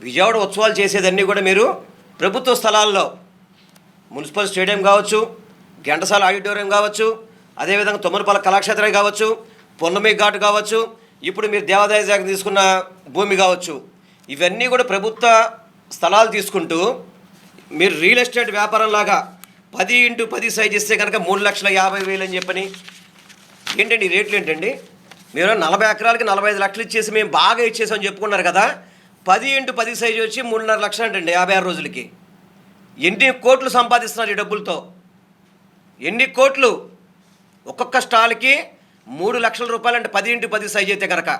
విజయవాడ ఉత్సవాలు చేసేదన్నీ కూడా మీరు ప్రభుత్వ స్థలాల్లో మున్సిపల్ స్టేడియం కావచ్చు, ఘంటసాల ఆడిటోరియం కావచ్చు, అదేవిధంగా తొమ్మలపల్లి కళాక్షేత్రం కావచ్చు, పొన్నమి ఘాట్ కావచ్చు, ఇప్పుడు మీరు దేవాదాయ శాఖ తీసుకున్న భూమి కావచ్చు, ఇవన్నీ కూడా ప్రభుత్వ స్థలాలు తీసుకుంటూ మీరు రియల్ ఎస్టేట్ వ్యాపారంలాగా 10x10 సైజ్ ఇస్తే కనుక 3,50,000 అని చెప్పని ఏంటండి ఈ రేట్లు ఏంటండి? మీరు 40 ఎకరాలకి 45 లక్షలు ఇచ్చేసి మేము బాగా ఇచ్చేసామని చెప్పుకున్నారు కదా. 10x10 సైజు వచ్చి 3.5 లక్షలు అంటండి 56 రోజులకి. ఎన్ని కోట్లు సంపాదిస్తున్నారు ఈ డబ్బులతో? ఎన్ని కోట్లు? ఒక్కొక్క స్టాల్కి 3 లక్షల రూపాయలు అంటే 10x10 సైజ్ అయితే కనుక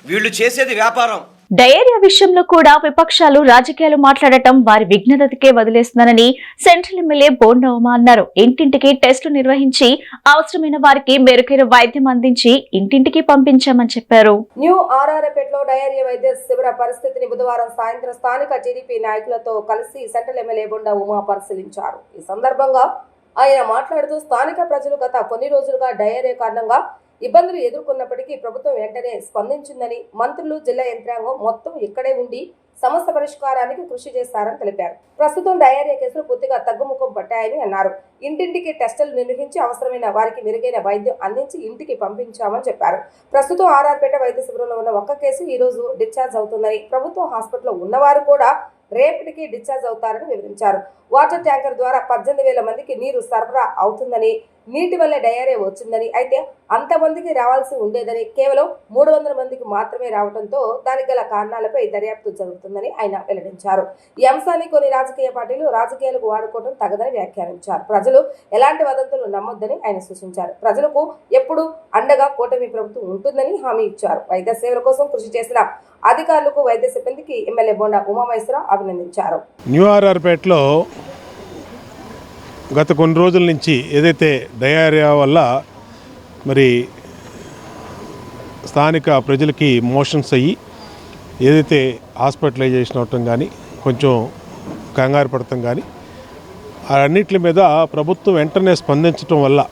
వీళ్ళు చేసేది వ్యాపారం. డయేరియా విషయంలో కూడా విపక్షాలు రాజకీయాలు మాట్లాడటం వారి విఘ్నతకే వదిలేస్తున్నారని సెంట్రల్ ఎమ్మెల్యే బోండా ఉమా అన్నారు. ఇంటింటికి టెస్టు నిర్వహించి అవసరమైన వారికి మెరుగైన వైద్యం అందించి ఇంటింటికి పంపించామని చెప్పారు. న్యూ ఆర్ఆర్పేటలో డయేరియా వైద్య శిబిర పరిస్థితిని బుధవారం సాయంత్రం స్థానిక టీడీపీ నాయకులతో కలిసి సెంట్రల్ ఎమ్మెల్యే బోండా ఉమా పరిశీలించారు. ఈ సందర్భంగా ఆయన మాట్లాడుతూ స్థానిక ప్రజలు గత కొన్ని రోజులుగా డయేరియా కారణంగా ఇబ్బందులు ఎదుర్కొన్నప్పటికీ ప్రభుత్వం వెంటనే స్పందించిందని, మంత్రులు జిల్లా యంత్రాంగం మొత్తం ఇక్కడే ఉండి సమస్య పరిష్కారానికి కృషి చేస్తారని తెలిపారు. ప్రస్తుతం డయేరియా కేసులు పూర్తిగా తగ్గుముఖం పట్టాయని అన్నారు. ఇంటింటికి టెస్టులు నిర్వహించి అవసరమైన వారికి మెరుగైన వైద్యం అందించి ఇంటికి పంపించామని చెప్పారు. ప్రస్తుతం ఆర్ఆర్పేట వైద్య శిబిరంలో ఉన్న ఒక్క కేసు ఈ రోజు డిశ్చార్జ్ అవుతుందని, ప్రభుత్వ హాస్పిటల్లో ఉన్నవారు కూడా రేపటికి డిశ్చార్జ్ అవుతారని వివరించారు. వాటర్ ట్యాంకర్ ద్వారా 18,000 మందికి నీరు సరఫరా అవుతుందని, నీటి వల్ల డయేరియా వచ్చిందని, అయితే అంతమందికి రావాల్సి ఉండేదని, కేవలం 300 మందికి మాత్రమే రావడంతో దానికి గల కారణాలపై దర్యాప్తు జరుగుతుందని ఆయన వెల్లడించారు. ఈ అంశాన్ని కొన్ని రాజకీయ పార్టీలు రాజకీయాలకు వాడుకోవడం తగదని వ్యాఖ్యానించారు. ప్రజలు ఎలాంటి వదంతులు నమ్మొద్దని ఆయన సూచించారు. ప్రజలకు ఎప్పుడు అండగా కూటమి ప్రభుత్వం ఉంటుందని హామీ ఇచ్చారు. వైద్య సేవల కోసం కృషి చేసిన అధికారులకు, వైద్య సిబ్బందికి ఎమ్మెల్యే బొండా ఉమామహేశ్వరరావు అభినందించారు. న్యూ ఆర్ఆర్పేటలో గత కొన్ని రోజుల నుంచి ఏదైతే డయేరియా వల్ల మరి స్థానిక ప్రజలకి మోషన్స్ అయ్యి ఏదైతే హాస్పిటలైజేషన్ అవటం కానీ, కొంచెం కంగారు పడటం కానీ, అన్నిటి మీద ప్రభుత్వం వెంటనే స్పందించడం వల్ల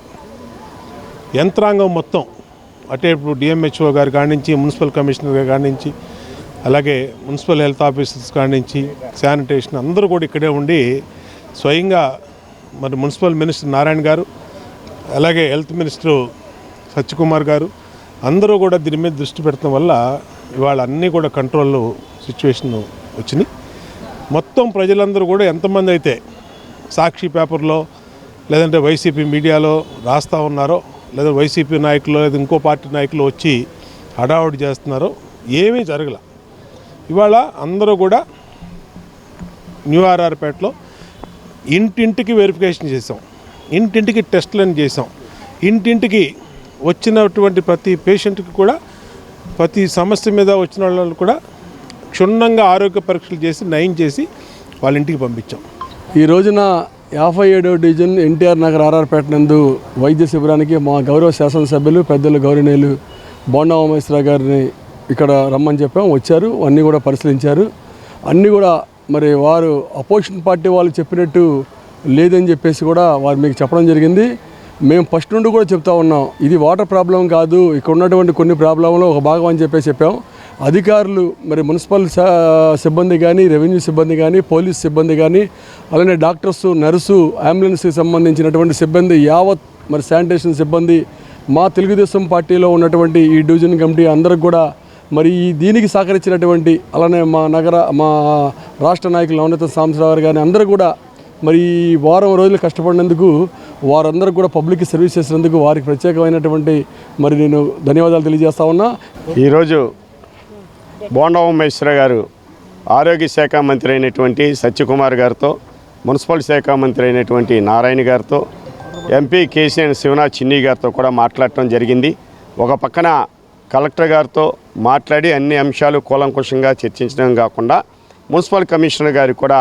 యంత్రాంగం మొత్తం అంటే ఇప్పుడు డిఎంహెచ్ఓ గారి కాడి నుంచి, మున్సిపల్ కమిషనర్ గారి కాడి నుంచి, అలాగే మున్సిపల్ హెల్త్ ఆఫీసర్స్ కాడి నుంచి, శానిటేషన్ అందరూ కూడా ఇక్కడే ఉండి స్వయంగా మరి మున్సిపల్ మినిస్టర్ నారాయణ గారు, అలాగే హెల్త్ మినిస్టర్ సత్యకుమార్ గారు అందరూ కూడా దీని మీద దృష్టి పెడటం వల్ల ఇవాళ అన్నీ కూడా కంట్రోల్ సిచ్యువేషన్ వచ్చినాయి. మొత్తం ప్రజలందరూ కూడా ఎంతమంది అయితే సాక్షి పేపర్లో లేదంటే వైసీపీ మీడియాలో రాస్తూ ఉన్నారో, లేదా వైసీపీ నాయకులు లేదా ఇంకో పార్టీ నాయకులు వచ్చి హడావుడి చేస్తున్నారో ఏమీ జరగల. ఇవాళ అందరూ కూడా న్యూ ఆర్ఆర్పేటలో ఇంటింటికి వెరిఫికేషన్ చేసాం, ఇంటింటికి టెస్టులను చేసాం, ఇంటింటికి వచ్చినటువంటి ప్రతి పేషెంట్కి కూడా, ప్రతి సమస్య మీద వచ్చిన వాళ్ళు కూడా క్షుణ్ణంగా ఆరోగ్య పరీక్షలు చేసి నయం చేసి వాళ్ళ ఇంటికి పంపించాం. ఈ రోజున 57వ డివిజన్ ఎన్టీఆర్ నగర్ ఆర్ఆర్పేట నందు వైద్య శిబిరానికి మా గౌరవ శాసనసభ్యులు పెద్దలు గౌరవనీయులు బొండా ఉమామహేశ్వరరావు గారిని ఇక్కడ రమ్మని చెప్పాం. వచ్చారు, అన్నీ కూడా పరిశీలించారు. అన్నీ కూడా మరి వారు అపోజిషన్ పార్టీ వాళ్ళు చెప్పినట్టు లేదని చెప్పేసి కూడా వారు మీకు చెప్పడం జరిగింది. మేము ఫస్ట్ నుండి కూడా చెప్తా ఉన్నాం, ఇది వాటర్ ప్రాబ్లం కాదు, ఇక్కడ ఉన్నటువంటి కొన్ని ప్రాబ్లంలో ఒక భాగం అని చెప్పాం. అధికారులు మరి మున్సిపల్ సిబ్బంది కానీ, రెవెన్యూ సిబ్బంది కానీ, పోలీస్ సిబ్బంది కానీ, అలానే డాక్టర్సు, నర్సు, అంబులెన్స్కి సంబంధించినటువంటి సిబ్బంది యావత్, మరి శానిటేషన్ సిబ్బంది, మా తెలుగుదేశం పార్టీలో ఉన్నటువంటి ఈ డివిజన్ కమిటీ అందరికి కూడా మరి దీనికి సహకరించినటువంటి, అలానే మా రాష్ట్ర నాయకులు నవనీత సాంబశివరావు గారు కానీ అందరూ కూడా మరి ఈ వారం రోజులు కష్టపడినందుకు, వారందరూ కూడా పబ్లిక్ సర్వీస్ చేసినందుకు వారికి ప్రత్యేకమైనటువంటి మరి నేను ధన్యవాదాలు తెలియజేస్తా ఉన్నా. ఈరోజు బొండా ఉమామహేశ్వరరావు గారు ఆరోగ్య శాఖ మంత్రి అయినటువంటి సత్యకుమార్ గారితో, మున్సిపల్ శాఖ మంత్రి అయినటువంటి నారాయణ గారితో, ఎంపీ కేసీఎన్ శివనాథ్ చిన్ని గారితో కూడా మాట్లాడటం జరిగింది. ఒక పక్కన కలెక్టర్ గారితో మాట్లాడి అన్ని అంశాలు కూలంకుషంగా చర్చించడం కాకుండా, మున్సిపల్ కమిషనర్ గారికి కూడా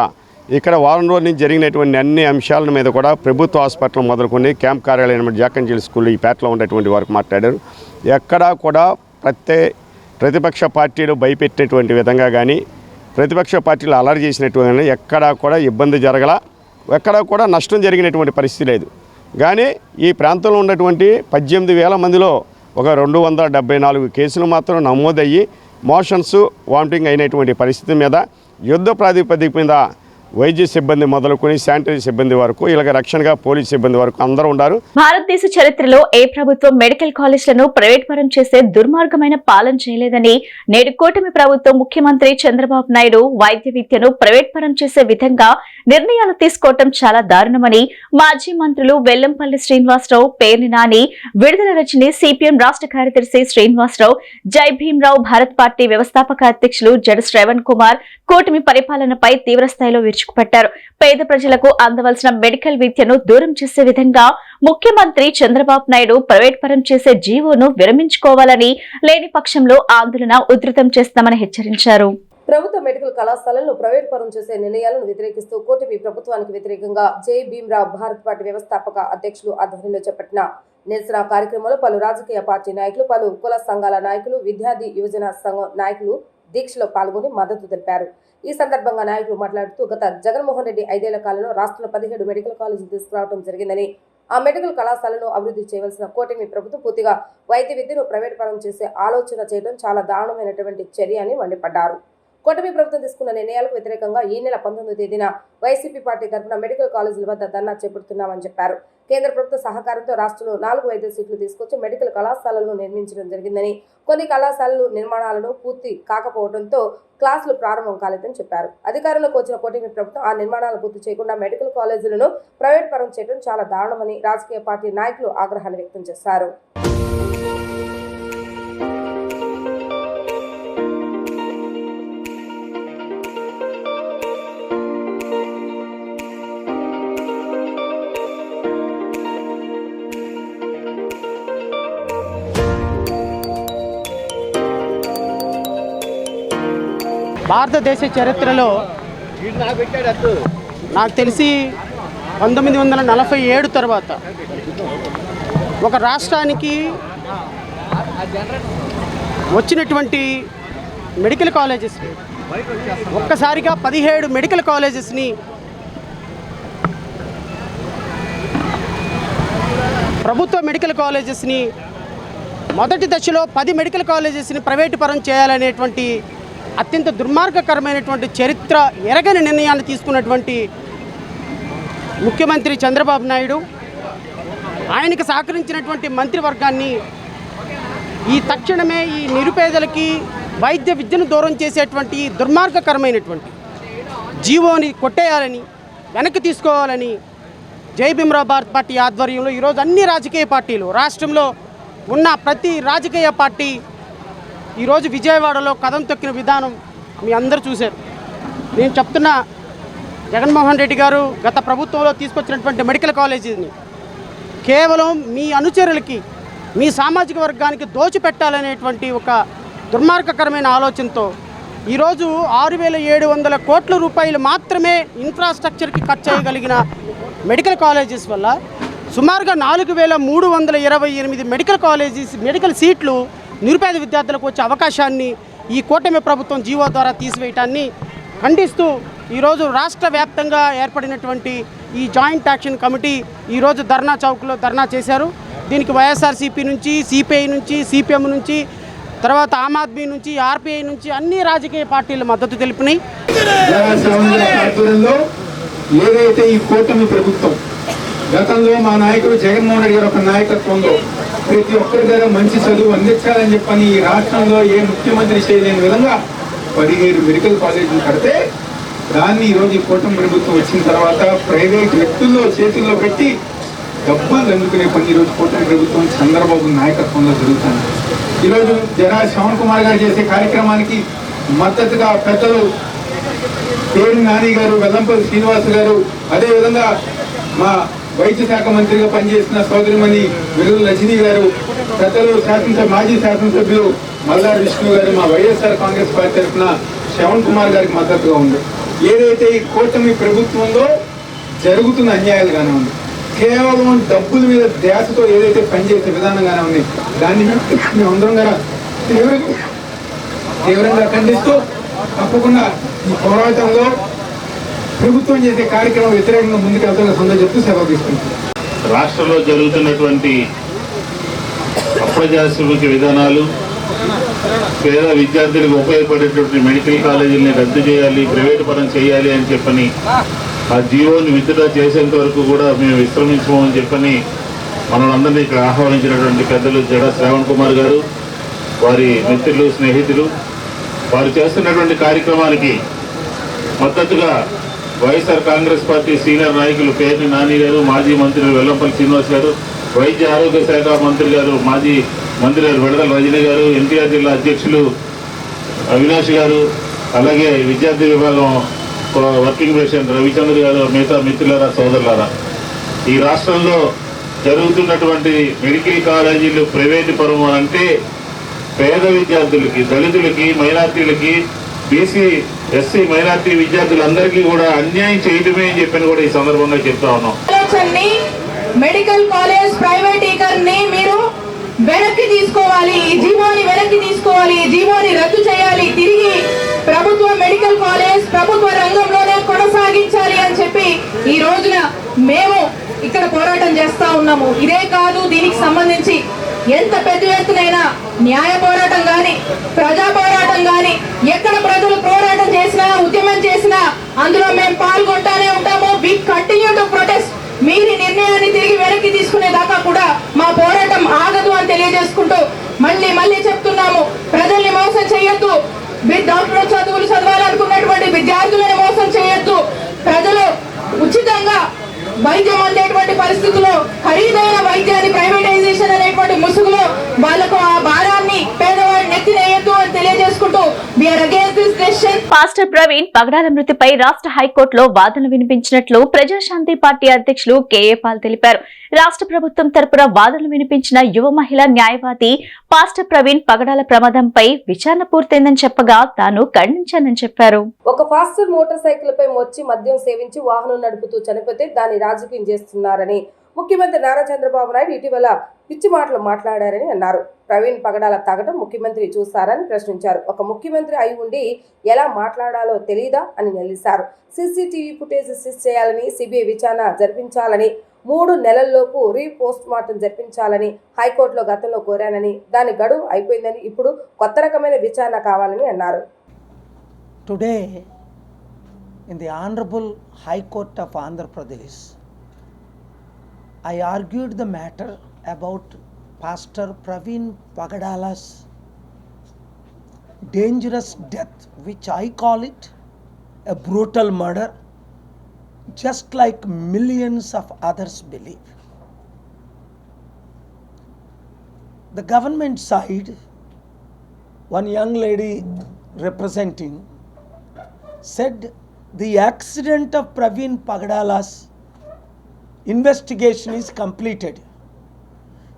ఇక్కడ వారం రోజుల నుంచి జరిగినటువంటి అన్ని అంశాల మీద కూడా ప్రభుత్వ హాస్పిటల్ మొదలుకొని క్యాంప్ కార్యాలయం జాకంజీల స్కూల్ ఈ పేటలో ఉండేటువంటి వారికి మాట్లాడారు. ఎక్కడా కూడా ప్రతిపక్ష పార్టీలు భయపెట్టినటువంటి విధంగా కానీ, ప్రతిపక్ష పార్టీలు అలర్ట్ చేసినటువంటి ఎక్కడా కూడా ఇబ్బంది జరగల, ఎక్కడా కూడా నష్టం జరిగినటువంటి పరిస్థితి లేదు. కానీ ఈ ప్రాంతంలో ఉన్నటువంటి 18,000 మందిలో ఒక 274 కేసులు మాత్రం నమోదయ్యి మోషన్స్, వామిటింగ్ అయినటువంటి పరిస్థితి మీద యుద్ధ ప్రాతిపదిక మీద వైద్య సిబ్బంది మొదలుకొని శానిటరీ సిబ్బంది వరకు, ఇలాగ రక్షణగా పోలీస్ సిబ్బంది వరకు అందరూ ఉన్నారు. భారతదేశ చరిత్రలో ఏ ప్రభుత్వం మెడికల్ కాలేజ్లను ప్రైవేట్ పరం చేసే దుర్మార్గమైన పాలన చేయలేదని, నేడు కూటమి ప్రభుత్వం ముఖ్యమంత్రి చంద్రబాబు నాయుడు వైద్య విద్యను ప్రైవేట్ పరం చేసే విధంగా నిర్ణయాలు తీసుకోవటం చాలా దారుణమని మాజీ మంత్రులు వెల్లంపల్లి శ్రీనివాసరావు, పేర్ని నాని, విడుదల రజని, సిపిఎం రాష్ట్ర కార్యదర్శి శ్రీనివాసరావు, జై భీమరావు, భారత్ పార్టీ వ్యవస్థాపక అధ్యక్షులు జడ శ్రవణ్ కుమార్ కూటమి పరిపాలనపై తీవ్రస్థాయిలో విరుచుకుపట్టారు. పేద ప్రజలకు అందవలసిన మెడికల్ విద్యను దూరం చేసే విధంగా ముఖ్యమంత్రి చంద్రబాబు నాయుడు ప్రైవేట్ పరం చేసే జీవోను విరమించుకోవాలని, లేని పక్షంలో ఆందోళన ఉధృతం చేస్తామని హెచ్చరించారు. ప్రభుత్వ మెడికల్ కళాశాలలను ప్రైవేట్ పరం చేసే నిర్ణయాలను వ్యతిరేకిస్తూ కూటమి ప్రభుత్వానికి వ్యతిరేకంగా జై భీమరావు, భారత్ పార్టీ వ్యవస్థాపక అధ్యక్షులు ఆధ్వర్యంలో చేపట్టిన నిరసన కార్యక్రమంలో పలు రాజకీయ పార్టీ నాయకులు, పలు కుల సంఘాల నాయకులు, విద్యార్థి యువజన సంఘం నాయకులు దీక్షలో పాల్గొని మద్దతు తెలిపారు. ఈ సందర్భంగా నాయకులు మాట్లాడుతూ, గత జగన్మోహన్ రెడ్డి 5 ఏళ్ల కాలంలో రాష్ట్రంలో 17 మెడికల్ కాలేజీలు తీసుకురావడం జరిగిందని, ఆ మెడికల్ కళాశాలను అభివృద్ధి చేయవలసిన కూటమి ప్రభుత్వం పూర్తిగా వైద్య విద్యను ప్రైవేట్ పరం చేసే ఆలోచన చేయడం చాలా దారుణమైనటువంటి చర్య అని మండిపడ్డారు. కూటమి ప్రభుత్వం తీసుకున్న నిర్ణయాలకు వ్యతిరేకంగా ఈ నెల 19వ తేదీన వైసీపీ పార్టీ తరఫున మెడికల్ కాలేజీల వద్ద ధర్నా చేపడుతున్నామని చెప్పారు. కేంద్ర ప్రభుత్వ సహకారంతో రాష్ట్రంలో 4 వైద్య సీట్లు తీసుకొచ్చి మెడికల్ కళాశాలలను నిర్మించడం జరిగిందని, కొన్ని కళాశాలలు నిర్మాణాలను పూర్తి కాకపోవడంతో క్లాసులు ప్రారంభం కాలేదని చెప్పారు. అధికారంలోకి వచ్చిన కూటమి ప్రభుత్వం ఆ నిర్మాణాలు పూర్తి చేయకుండా మెడికల్ కాలేజీలను ప్రైవేట్ పరం చేయడం చాలా దారుణమని రాజకీయ పార్టీ నాయకులు ఆగ్రహాన్ని వ్యక్తం చేశారు. భారతదేశ చరిత్రలో నాకు తెలిసి 1947 తర్వాత ఒక రాష్ట్రానికి వచ్చినటువంటి మెడికల్ కాలేజెస్ ఒక్కసారిగా 17 మెడికల్ కాలేజెస్ని ప్రభుత్వ మెడికల్ కాలేజెస్ని మొదటి దశలో 10 మెడికల్ కాలేజెస్ని ప్రైవేటు పరం చేయాలనేటువంటి అత్యంత దుర్మార్గకరమైనటువంటి చరిత్ర ఎరగని నిర్ణయాన్ని తీసుకున్నటువంటి ముఖ్యమంత్రి చంద్రబాబు నాయుడు, ఆయనకు సహకరించినటువంటి మంత్రివర్గాన్ని ఈ తక్షణమే ఈ నిరుపేదలకి వైద్య విద్యను దూరం చేసేటువంటి దుర్మార్గకరమైనటువంటి జీవోని కొట్టేయాలని, వెనక్కి తీసుకోవాలని జై భీమ్రావ్ భారత్ పార్టీ ఆధ్వర్యంలో ఈరోజు అన్ని రాజకీయ పార్టీలు, రాష్ట్రంలో ఉన్న ప్రతి రాజకీయ పార్టీ ఈరోజు విజయవాడలో కదం తొక్కిన విధానం మీ అందరూ చూశారు. నేను చెప్తున్నా, జగన్మోహన్ రెడ్డి గారు గత ప్రభుత్వంలో తీసుకొచ్చినటువంటి మెడికల్ కాలేజీని కేవలం మీ అనుచరులకి, మీ సామాజిక వర్గానికి దోచిపెట్టాలనేటువంటి ఒక దుర్మార్గకరమైన ఆలోచనతో ఈరోజు 6,700 కోట్ల రూపాయలు మాత్రమే ఇన్ఫ్రాస్ట్రక్చర్కి ఖర్చు చేయగలిగిన మెడికల్ కాలేజెస్ వల్ల సుమారుగా 4,328 మెడికల్ సీట్లు నిరుపేద విద్యార్థులకు వచ్చే అవకాశాన్ని ఈ కూటమి ప్రభుత్వం జీవో ద్వారా తీసివేయటాన్ని ఖండిస్తూ ఈరోజు రాష్ట్ర వ్యాప్తంగా ఏర్పడినటువంటి ఈ జాయింట్ యాక్షన్ కమిటీ ఈరోజు ధర్నా చౌక్లో ధర్నా చేశారు. దీనికి వైఎస్ఆర్సీపీ నుంచి, సిపిఐ నుంచి, సిపిఎం నుంచి, తర్వాత ఆమ్ ఆద్మీ నుంచి, ఆర్పిఐ నుంచి అన్ని రాజకీయ పార్టీలు మద్దతు తెలిపినాయి. ఏదైతే ఈ కూటమి ప్రభుత్వం గతంలో మా నాయకుడు జగన్మోహన్ రెడ్డి గారు ఒక నాయకత్వంలో ప్రతి ఒక్కరి దగ్గర మంచి చదువు అందించాలని చెప్పని ఈ రాష్ట్రంలో ఏ ముఖ్యమంత్రి చేయలేని విధంగా 17 మెడికల్ కాలేజీలు కడితే దాన్ని ఈరోజు ఈ కూటమి ప్రభుత్వం వచ్చిన తర్వాత ప్రైవేట్ వ్యక్తుల్లో చేతుల్లో పెట్టి డబ్బులు అందుకునే పని ఈరోజు కూటమి ప్రభుత్వం చంద్రబాబు నాయకత్వంలో జరుగుతుంది. ఈరోజు జరా శ్రవణ్ కుమార్ గారు చేసే కార్యక్రమానికి మద్దతుగా పెద్దలు పేరు నాని గారు, వెల్లంపల్లి శ్రీనివాస్ గారు, అదేవిధంగా మా వైద్య శాఖ మంత్రిగా పనిచేసిన సోదరిమణి వెల్లుల్లి రజనీ గారు, పెద్దలు మాజీ శాసనసభ్యులు మల్లారి విష్ణు గారు, మా వైఎస్ఆర్ కాంగ్రెస్ పార్టీ తరఫున శ్రవణ్ కుమార్ గారికి మద్దతుగా ఉంది. ఏదైతే ఈ కూటమి ప్రభుత్వంలో జరుగుతున్న అన్యాయాలుగానే ఉంది, కేవలం డబ్బుల మీద ధ్యాసతో ఏదైతే పనిచేసే విధానంగానే ఉంది, దాన్ని మేమందరం కూడా తీవ్రంగా ఖండిస్తూ తప్పకుండా ఈ పోరాటంలో ప్రభుత్వం చేసే కార్యక్రమం వ్యతిరేకంగా ముందుకెళ్తున్న సందర్భం చెప్తూ సెలవు తీసుకుంటున్నాం. రాష్ట్రంలో జరుగుతున్నటువంటి అప్రజాస్వామిక విధానాలు, పేద విద్యార్థులకు ఉపయోగపడేటువంటి మెడికల్ కాలేజీలని రద్దు చేయాలి, ప్రైవేటు పరం చేయాలి అని చెప్పని ఆ జీవోని విత్డ్రా చేసేంత వరకు కూడా మేము విశ్రమించమని చెప్పని మనల్ని ఇక్కడ ఆహ్వానించినటువంటి పెద్దలు జడ శ్రావణ్ కుమార్ గారు, వారి మిత్రులు, స్నేహితులు, వారు చేస్తున్నటువంటి కార్యక్రమానికి మద్దతుగా వైఎస్ఆర్ కాంగ్రెస్ పార్టీ సీనియర్ నాయకులు పేర్ని నాని గారు, మాజీ మంత్రులు వెల్లంపల్లి శ్రీనివాస్ గారు, వైద్య ఆరోగ్య శాఖ మంత్రి గారు, మాజీ మంత్రి గారు విడదల రజనీ గారు, ఎన్టీఆర్ జిల్లా అధ్యక్షులు అవినాష్ గారు, అలాగే విద్యార్థి విభాగం వర్కింగ్ ప్రెసిడెంట్ రవిచంద్ర గారు, మిగతా మిత్రులారా, సోదరులారా, ఈ రాష్ట్రంలో జరుగుతున్నటువంటి మెడికల్ కాలేజీలు ప్రైవేటు పరం అంటే పేద విద్యార్థులకి, దళితులకి, మైనార్టీలకి, బీసీ, ఎస్సీ, మైనార్టీ విద్యార్థులందరికీ కూడా అన్యాయం చేయడమే అని చెప్పని కూడా ఈ సందర్భంగా చెప్తా ఉన్నాం. మెడికల్ కాలేజ్ ప్రైవేటీకరణని మీరు వెనక్కి తీసుకోవాలి, ఈ జీవోని వెనక్కి తీసుకోవాలి, ఈ జీవోని రద్దు చేయాలి, తిరిగి ప్రభుత్వ మెడికల్ కాలేజ్ ప్రభుత్వ రంగంలోనే కొనసాగించాలి అని చెప్పి ఈ రోజున మేము ఇక్కడ పోరాటం చేస్తా ఉన్నాము. ఇదే కాదు, దీనికి సంబంధించి ఎంత పెద్ద ఎత్తునైనా న్యాయ పోరాటం కానీ ప్రజా పోరాటం కానీ ఎక్కడ ప్రజలు పోరాటం చేసినా ఉద్యమం చేసినా అందులో మేము పాల్గొంటానే ఉంటాము. We continue to protest. మీరు నిర్ణయాన్ని తిరిగి వెనక్కి తీసుకునేదాకా కూడా మా పోరాటం ఆగదు అని తెలియజేసుకుంటూ మళ్ళీ చెప్తున్నాము, ప్రజల్ని మోసం చేయొద్దు. డాక్టర్ చదువులు చదవాలనుకున్నటువంటి విద్యార్థులను మోసం చేయొద్దు. ప్రజలు ఉచితంగా వైద్యం అందేటువంటి పరిస్థితుల్లో ఖరీదైన వైద్యాన్ని ప్రైవేటైజేషన్ అనేటువంటి ముసుగులో వాళ్ళకు ఆ భారాన్ని పేదవాడి నెత్తినేయద్దు అని తెలియజేసుకుంటూ we are against this decision. Pastor Praveen Pagadala మృతిపై రాష్ట్ర హైకోర్టులో వాదనలు వినిపించినట్లు ప్రజాశాంతి పార్టీ అధ్యక్షులు కేఏ పాల్ తెలిపారు. రాష్ట్ర ప్రభుత్వం తరపున వాదనలు వినిపించిన యువ మహిళా న్యాయవాది పాస్టర్ ప్రవీణ్ పగడాల ప్రమాదంపై విచారణ పూర్తయిందని చెప్పగా తాను ఖండించానని చెప్పారు. ఒక పాస్టర్ మోటార్ సైకిల్ పై వచ్చి మద్యం సేవించి వాహనం నడుపుతూ చనిపోతే దాన్ని రాజకీయం చేస్తున్నారని ముఖ్యమంత్రి నారా చంద్రబాబు నాయుడు ఇటీవల పిచ్చి మాటలు మాట్లాడారని అన్నారు. ప్రవీణ్ పగడాల తాగటం ముఖ్యమంత్రి చూస్తారని ప్రశ్నించారు. ఒక ముఖ్యమంత్రి అయి ఉండి ఎలా మాట్లాడాలో తెలియదా అని నిలదీశారు. సీసీటీవీ ఫుటేజ్ సీజ్ చేయాలని, సిబిఐ విచారణ జరిపించాలని, 3 నెలల్లోపు రీపోస్ట్ మార్టం జరిపించాలని హైకోర్టులో గతంలో కోరానని, దాని గడువు అయిపోయిందని, ఇప్పుడు కొత్త రకమైన విచారణ కావాలని అన్నారు. Today in the Honorable High Court of Andhra Pradesh, I argued the matter about Pastor Praveen Pagadala's dangerous death, which I call it a brutal murder, just like millions of others believe. The government side, one young lady representing, said the accident of Praveen Pagadala's investigation is completed.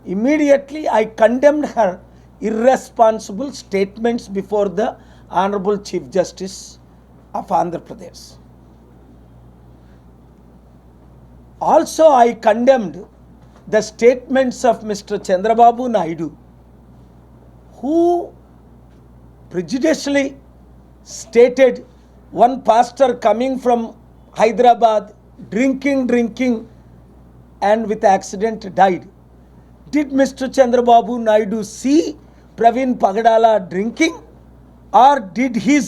Immediately I condemned her irresponsible statements before the Honorable Chief Justice of Andhra Pradesh. Also I condemned the statements of Mr. Chandrababu Naidu, who prejudicially stated one pastor coming from Hyderabad drinking and with accident died. Did Mr. Chandrababu Naidu see Praveen Pagadala drinking, or did his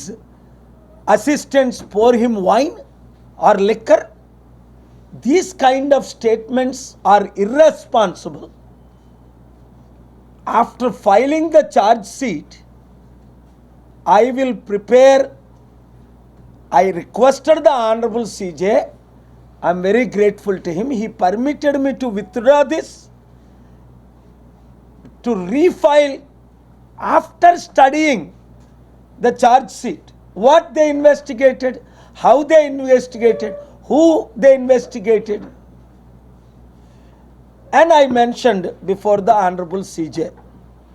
assistants pour him wine or liquor? These kind of statements are irresponsible. After filing the charge sheet, I will prepare. I requested the Honorable CJ. I am very grateful to him. He permitted me to withdraw this, to refile after studying the charge sheet, what they investigated, how they investigated, who they investigated, and I mentioned before the Honorable CJ.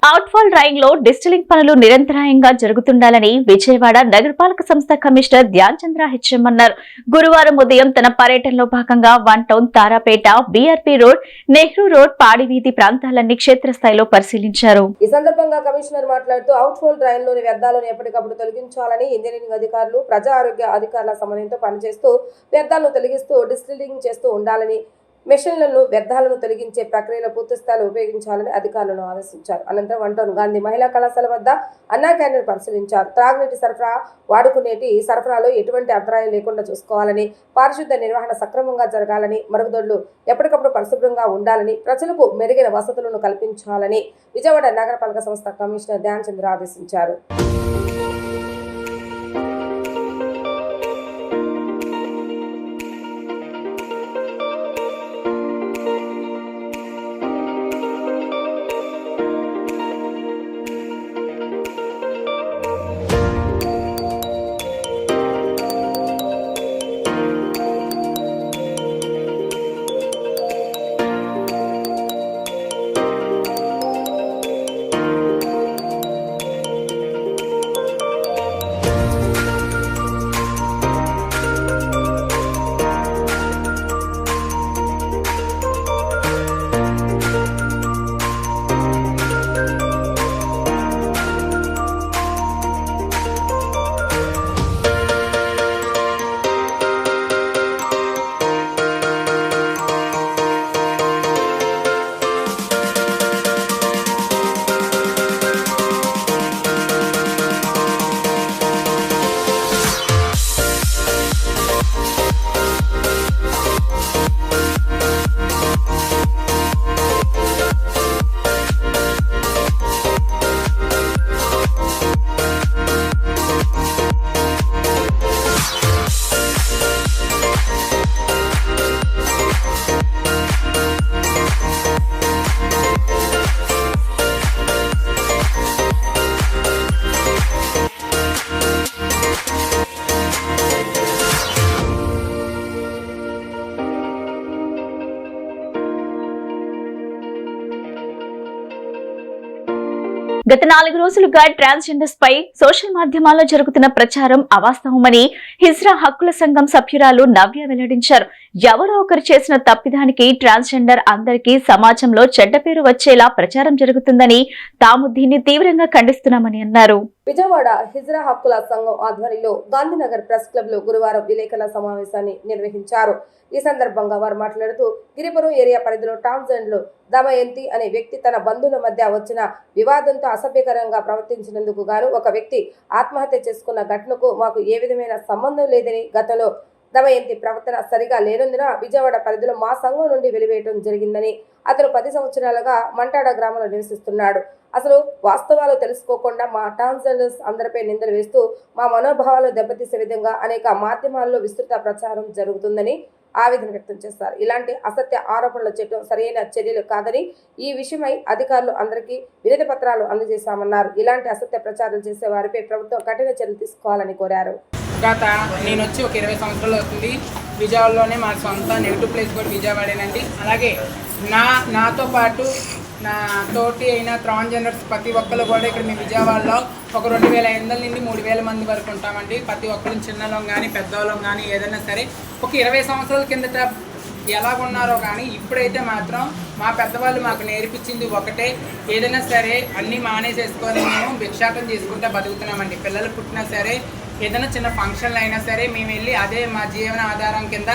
Outfall rain లో డిస్టిలింగ్ పనులు నిరంతరాయంగా జరుగుతుండాలని విజయవాడ నగరపాలక సంస్థ commissioner Dhyan చంద్ర HM అన్నారు. గురువారం ఉదయం తన పర్యటనలో భాగంగా 1 town, Tarapeta, BRP road, Nehru road, Padiveedhi ప్రాంతాలన్నీ క్షేత్రస్థాయిలో పరిశీలించారు. ఈ సందర్భంగా కమిషనర్ మాట్లాడుతూ అవుట్ఫాల్ డ్రైన్ లోని వ్యర్థాలను ఎప్పటికప్పుడు తొలగించాలని ఇంజనీరింగ్ అధికారులు, ప్రజా ఆరోగ్య అధికారుల సమన్వయంతో పనిచేస్తూ వ్యర్థాలను తొలగిస్తూ డిస్టిలింగ్ చేస్తూ ఉండాలని, మెషిన్లను వ్యర్థాలను తొలగించే ప్రక్రియలో పూర్తిస్థాయిలో ఉపయోగించాలని అధికారులను ఆదేశించారు. అనంతరం 1 టౌన్ గాంధీ మహిళా కళాశాల వద్ద అన్నా క్యాంటీన్ పరిశీలించారు. త్రాగునీటి సరఫరా, వాడుకునేటి సరఫరాలో ఎటువంటి అంతరాయం లేకుండా చూసుకోవాలని, పారిశుద్ధ నిర్వహణ సక్రమంగా జరగాలని, మరుగుదొడ్లు ఎప్పటికప్పుడు పరిశుభ్రంగా ఉండాలని, ప్రజలకు మెరుగైన వసతులను కల్పించాలని విజయవాడ నగరపాలక సంస్థ కమిషనర్ ధ్యాన్ చంద్ర ఆదేశించారు. గత 4 రోజులుగా ట్రాన్స్జెండర్స్ పై సోషల్ మాధ్యమాల్లో జరుగుతున్న ప్రచారం అవాస్తవమని హిజ్రా హక్కుల సంఘం సభ్యురాలు నవ్య వెల్లడించారు. ఎవరో ఒకరు చేసిన తప్పిదానికి ట్రాన్స్జెండర్ అందరికీ సమాజంలో చెడ్డ పేరు వచ్చేలా ప్రచారం జరుగుతుందని తాము దీన్ని తీవ్రంగా ఖండిస్తున్నామని అన్నారు. విజయవాడ హిజ్రా హక్కుల సంఘం ఆధ్వర్యంలో గాంధీనగర్ ప్రెస్ క్లబ్ లో గురువారం విలేకరుల సమావేశాన్ని నిర్వహించారు. ఈ సందర్భంగా వారు మాట్లాడుతూ గిరిపురం ఏరియా పరిధిలో ట్రాన్స్జెండర్ దమయంతి అనే వ్యక్తి తన బంధువుల మధ్య వచ్చిన వివాదంతో అసభ్యకరంగా ప్రవర్తించినందుకు గాను ఒక వ్యక్తి ఆత్మహత్య చేసుకున్న ఘటనకు మాకు ఏ విధమైన సంబంధం లేదని, గతంలో దమయంతి ప్రవర్తన సరిగా లేనందున విజయవాడ పరిధిలో మా సంఘం నుండి వెలివేయడం జరిగిందని, అతను 10 సంవత్సరాలుగా మంటాడ గ్రామంలో నివసిస్తున్నాడు. అసలు వాస్తవాలు తెలుసుకోకుండా మా ట్రాన్స్జెండర్స్ అందరిపై నిందలు వేస్తూ మా మనోభావాలు దెబ్బతీసే విధంగా అనేక మాధ్యమాల్లో విస్తృత ప్రచారం జరుగుతుందని ఆవేదన వ్యక్తం చేశారు. ఇలాంటి అసత్య ఆరోపణలు చేయడం సరైన చర్యలు కాదని, ఈ విషయమై అధికారులు అందరికీ వినతి పత్రాలు అందజేశామన్నారు. ఇలాంటి అసత్య ప్రచారం చేసే వారిపై ప్రభుత్వం కఠిన చర్యలు తీసుకోవాలని కోరారు. నేను వచ్చి ఒక 20 సంవత్సరాలు అవుతుంది. విజయవాడలోనే మా సొంత నెగిటివ్ ప్లేస్ కూడా విజయవాడేనండి. అలాగే నాతో పాటు నా తోటి అయిన ట్రాన్స్జెండర్స్ ప్రతి ఒక్కరు కూడా ఇక్కడ మేము విజయవాడలో ఒక 2500 నుండి 3000 మంది వరకు ఉంటామండి. ప్రతి ఒక్కరు చిన్నలో కానీ పెద్దవాళ్ళం కానీ ఏదైనా సరే ఒక 20 సంవత్సరాల కిందట ఎలాగున్నారో కానీ ఇప్పుడైతే మాత్రం మా పెద్దవాళ్ళు మాకు నేర్పించింది ఒకటే, ఏదైనా సరే అన్నీ మానేసేసుకొని మేము భిక్షాటం చేసుకుంటే బతుకుతున్నామండి. పిల్లలు పుట్టినా సరే ఏదైనా చిన్న ఫంక్షన్లు అయినా సరే మేము వెళ్ళి అదే మా జీవన ఆధారం కింద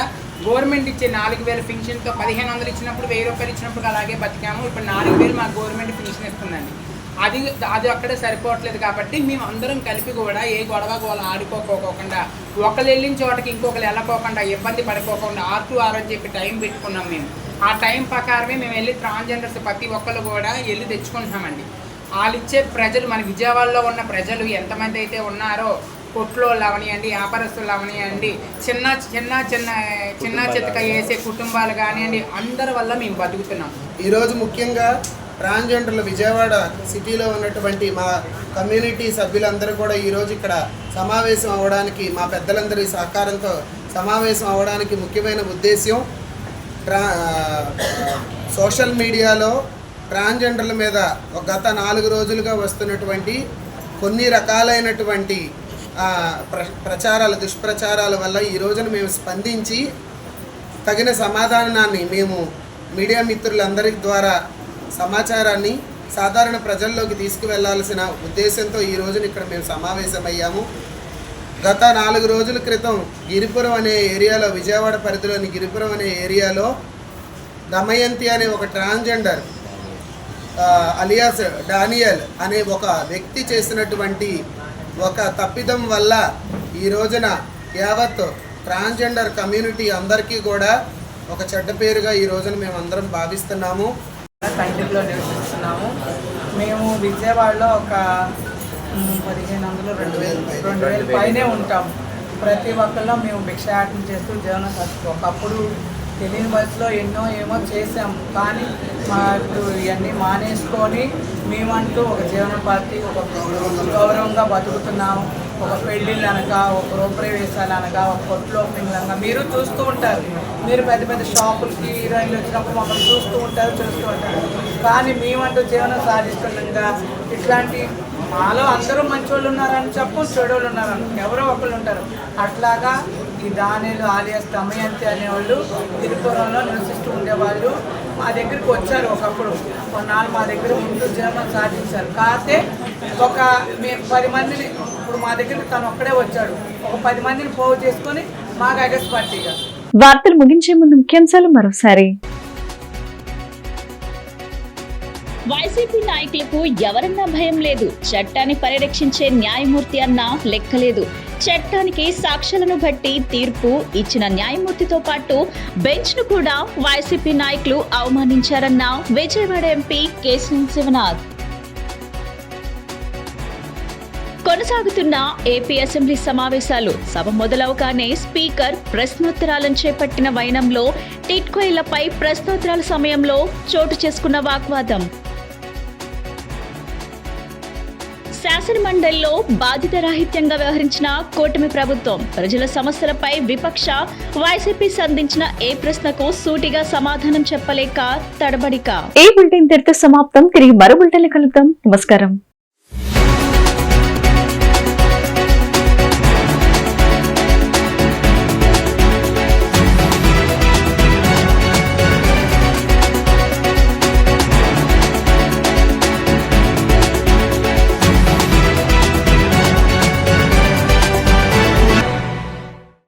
గవర్నమెంట్ ఇచ్చే 4000 పెన్షన్తో 1500 ఇచ్చినప్పుడు 1000 రూపాయలు ఇచ్చినప్పుడు అలాగే బతికాము. ఇప్పుడు 4000 మాకు గవర్నమెంట్ పెన్షన్ ఇస్తుందండి. అది అక్కడే సరిపోవట్లేదు కాబట్టి మేము అందరం కలిపి కూడా ఏ గొడవ ఆడుకోకుండా ఒకరు వెళ్ళిన చోటకి ఇంకొకరు వెళ్ళకోకుండా ఇబ్బంది పడిపోకుండా R2R అని చెప్పి టైం పెట్టుకున్నాం. మేము ఆ టైం ప్రకారమే మేము వెళ్ళి ట్రాన్స్జెండర్స్ ప్రతి ఒక్కరు కూడా వెళ్ళి తెచ్చుకుంటున్నామండి. వాళ్ళు ఇచ్చే ప్రజలు మన విజయవాడలో ఉన్న ప్రజలు ఎంతమంది అయితే ఉన్నారో కొట్లో అవనియండి, వ్యాపారస్తులు అవనియండి, చిన్న చిన్న చిన్న చిన్న చితక వేసే కుటుంబాలు కానివ్వండి, అందరి వల్ల మేము బతుకుతున్నాం. ఈరోజు ముఖ్యంగా ట్రాన్స్జెండర్లు విజయవాడ సిటీలో ఉన్నటువంటి మా కమ్యూనిటీ సభ్యులందరూ కూడా ఈరోజు ఇక్కడ సమావేశం అవ్వడానికి, మా పెద్దలందరి సహకారంతో సమావేశం అవ్వడానికి ముఖ్యమైన ఉద్దేశ్యం సోషల్ మీడియాలో ట్రాన్స్జెండర్ల మీద గత 4 రోజులుగా వస్తున్నటువంటి కొన్ని రకాలైనటువంటి దుష్ప్రచారాల వల్ల ఈ రోజున మేము స్పందించి తగిన సమాధానాన్ని మేము మీడియా మిత్రులందరి ద్వారా సమాచారాన్ని సాధారణ ప్రజల్లోకి తీసుకువెళ్లాల్సిన ఉద్దేశంతో ఈ రోజున ఇక్కడ మేము సమావేశమయ్యాము. గత 4 రోజుల క్రితం గిరిపురం అనే ఏరియాలో, విజయవాడ పరిధిలోని గిరిపురం అనే ఏరియాలో దమయంతి అనే ఒక ట్రాన్స్జెండర్ అలియాస్ డానియల్ అనే ఒక వ్యక్తి చేసినటువంటి ఒక తప్పిదం వల్ల ఈ రోజున యావత్ ట్రాన్స్జెండర్ కమ్యూనిటీ అందరికీ కూడా ఒక చెడ్డ పేరుగా ఈ రోజున మేము అందరం భావిస్తున్నాము. కంటిలో నివసిస్తున్నాము. మేము విజయవాడలో ఒక 1500 2000 పైనే ఉంటాము. ప్రతి ఒక్కరిలో మేము భిక్షాటన చేస్తూ జీవనం సాగిస్తాం. ఒకప్పుడు తెలియని వయసులో ఏమో చేసాము, కానీ ఇప్పుడు ఇవన్నీ మానేసుకొని మేమంటూ ఒక జీవన పార్టీ ఒక గౌరవంగా బతుకుతున్నాము. ఒక పెళ్ళిళ్ళు అనగా, ఒక గృహప్రవేశాలు అనగా, ఒక కొట్లు ఓపెనింగ్ అనగా మీరు చూస్తూ ఉంటారు. మీరు పెద్ద పెద్ద షాపులకి హీరోయిన్లు వచ్చినప్పుడు మమ్మల్ని చూస్తూ ఉంటారు. కానీ మేమంటూ జీవనం సాధిస్తుండగా ఇట్లాంటి మాలో అందరూ మంచోళ్ళు ఉన్నారని చెప్పు, చెడోళ్ళు ఉన్నారని ఎవరో ఒకళ్ళు ఉంటారు. అట్లాగా ఈ దానిలు ఆలియాస్ దమయంతి అనేవాళ్ళు తిరుపురంలో నివసిస్తూ ఉండేవాళ్ళు మా దగ్గరికి వచ్చారు. ఒకప్పుడు కొన్నాళ్ళు మా దగ్గర ముందు జీవనం సాధించారు. కాకపోతే మేము 10 మందిని, ఇప్పుడు మా దగ్గరికి తను ఒక్కడే వచ్చాడు, ఒక 10 మందిని పోగు చేసుకొని మాకు అగస్ట్ పార్టీగా. వార్తలు ముగించే ముందు ముఖ్యాంశాలు మరోసారి. వైసీపీ నాయకులకు ఎవరన్నా భయం లేదు. చట్టాన్ని పరిరక్షించే న్యాయమూర్తి అన్నా లెక్కలేదు. చట్టానికి సాక్ష్యాలను బట్టి తీర్పు ఇచ్చిన న్యాయమూర్తితో పాటు బెంచ్ ను కూడా వైసీపీ నాయకులు అవమానించారన్న విజయవాడ ఎంపీ కేశినేని శివనాథ్. కొనసాగుతున్న ఏపీ అసెంబ్లీ సమావేశాలు. సభ మొదలవగానే స్పీకర్ ప్రశ్నోత్తరాలను చేపట్టిన వైనంలో టిడ్కో ఇళ్లపై ప్రశ్నోత్తరాల సమయంలో చోటు చేసుకున్న వాగ్వాదం. శాసనమండలిలో బాధ్యతారాహిత్యంగా వ్యవహరించిన కూటమి ప్రభుత్వం. ప్రజల సమస్యలపై విపక్ష వైసీపీ సంధించిన ఏ ప్రశ్నకు సూటిగా సమాధానం చెప్పలేక తడబడిక. ఈ బులెటిన్ ఇంతటితో సమాప్తం. తిరిగి మరో బులెటిన్లో కలుద్దాం. నమస్కారం.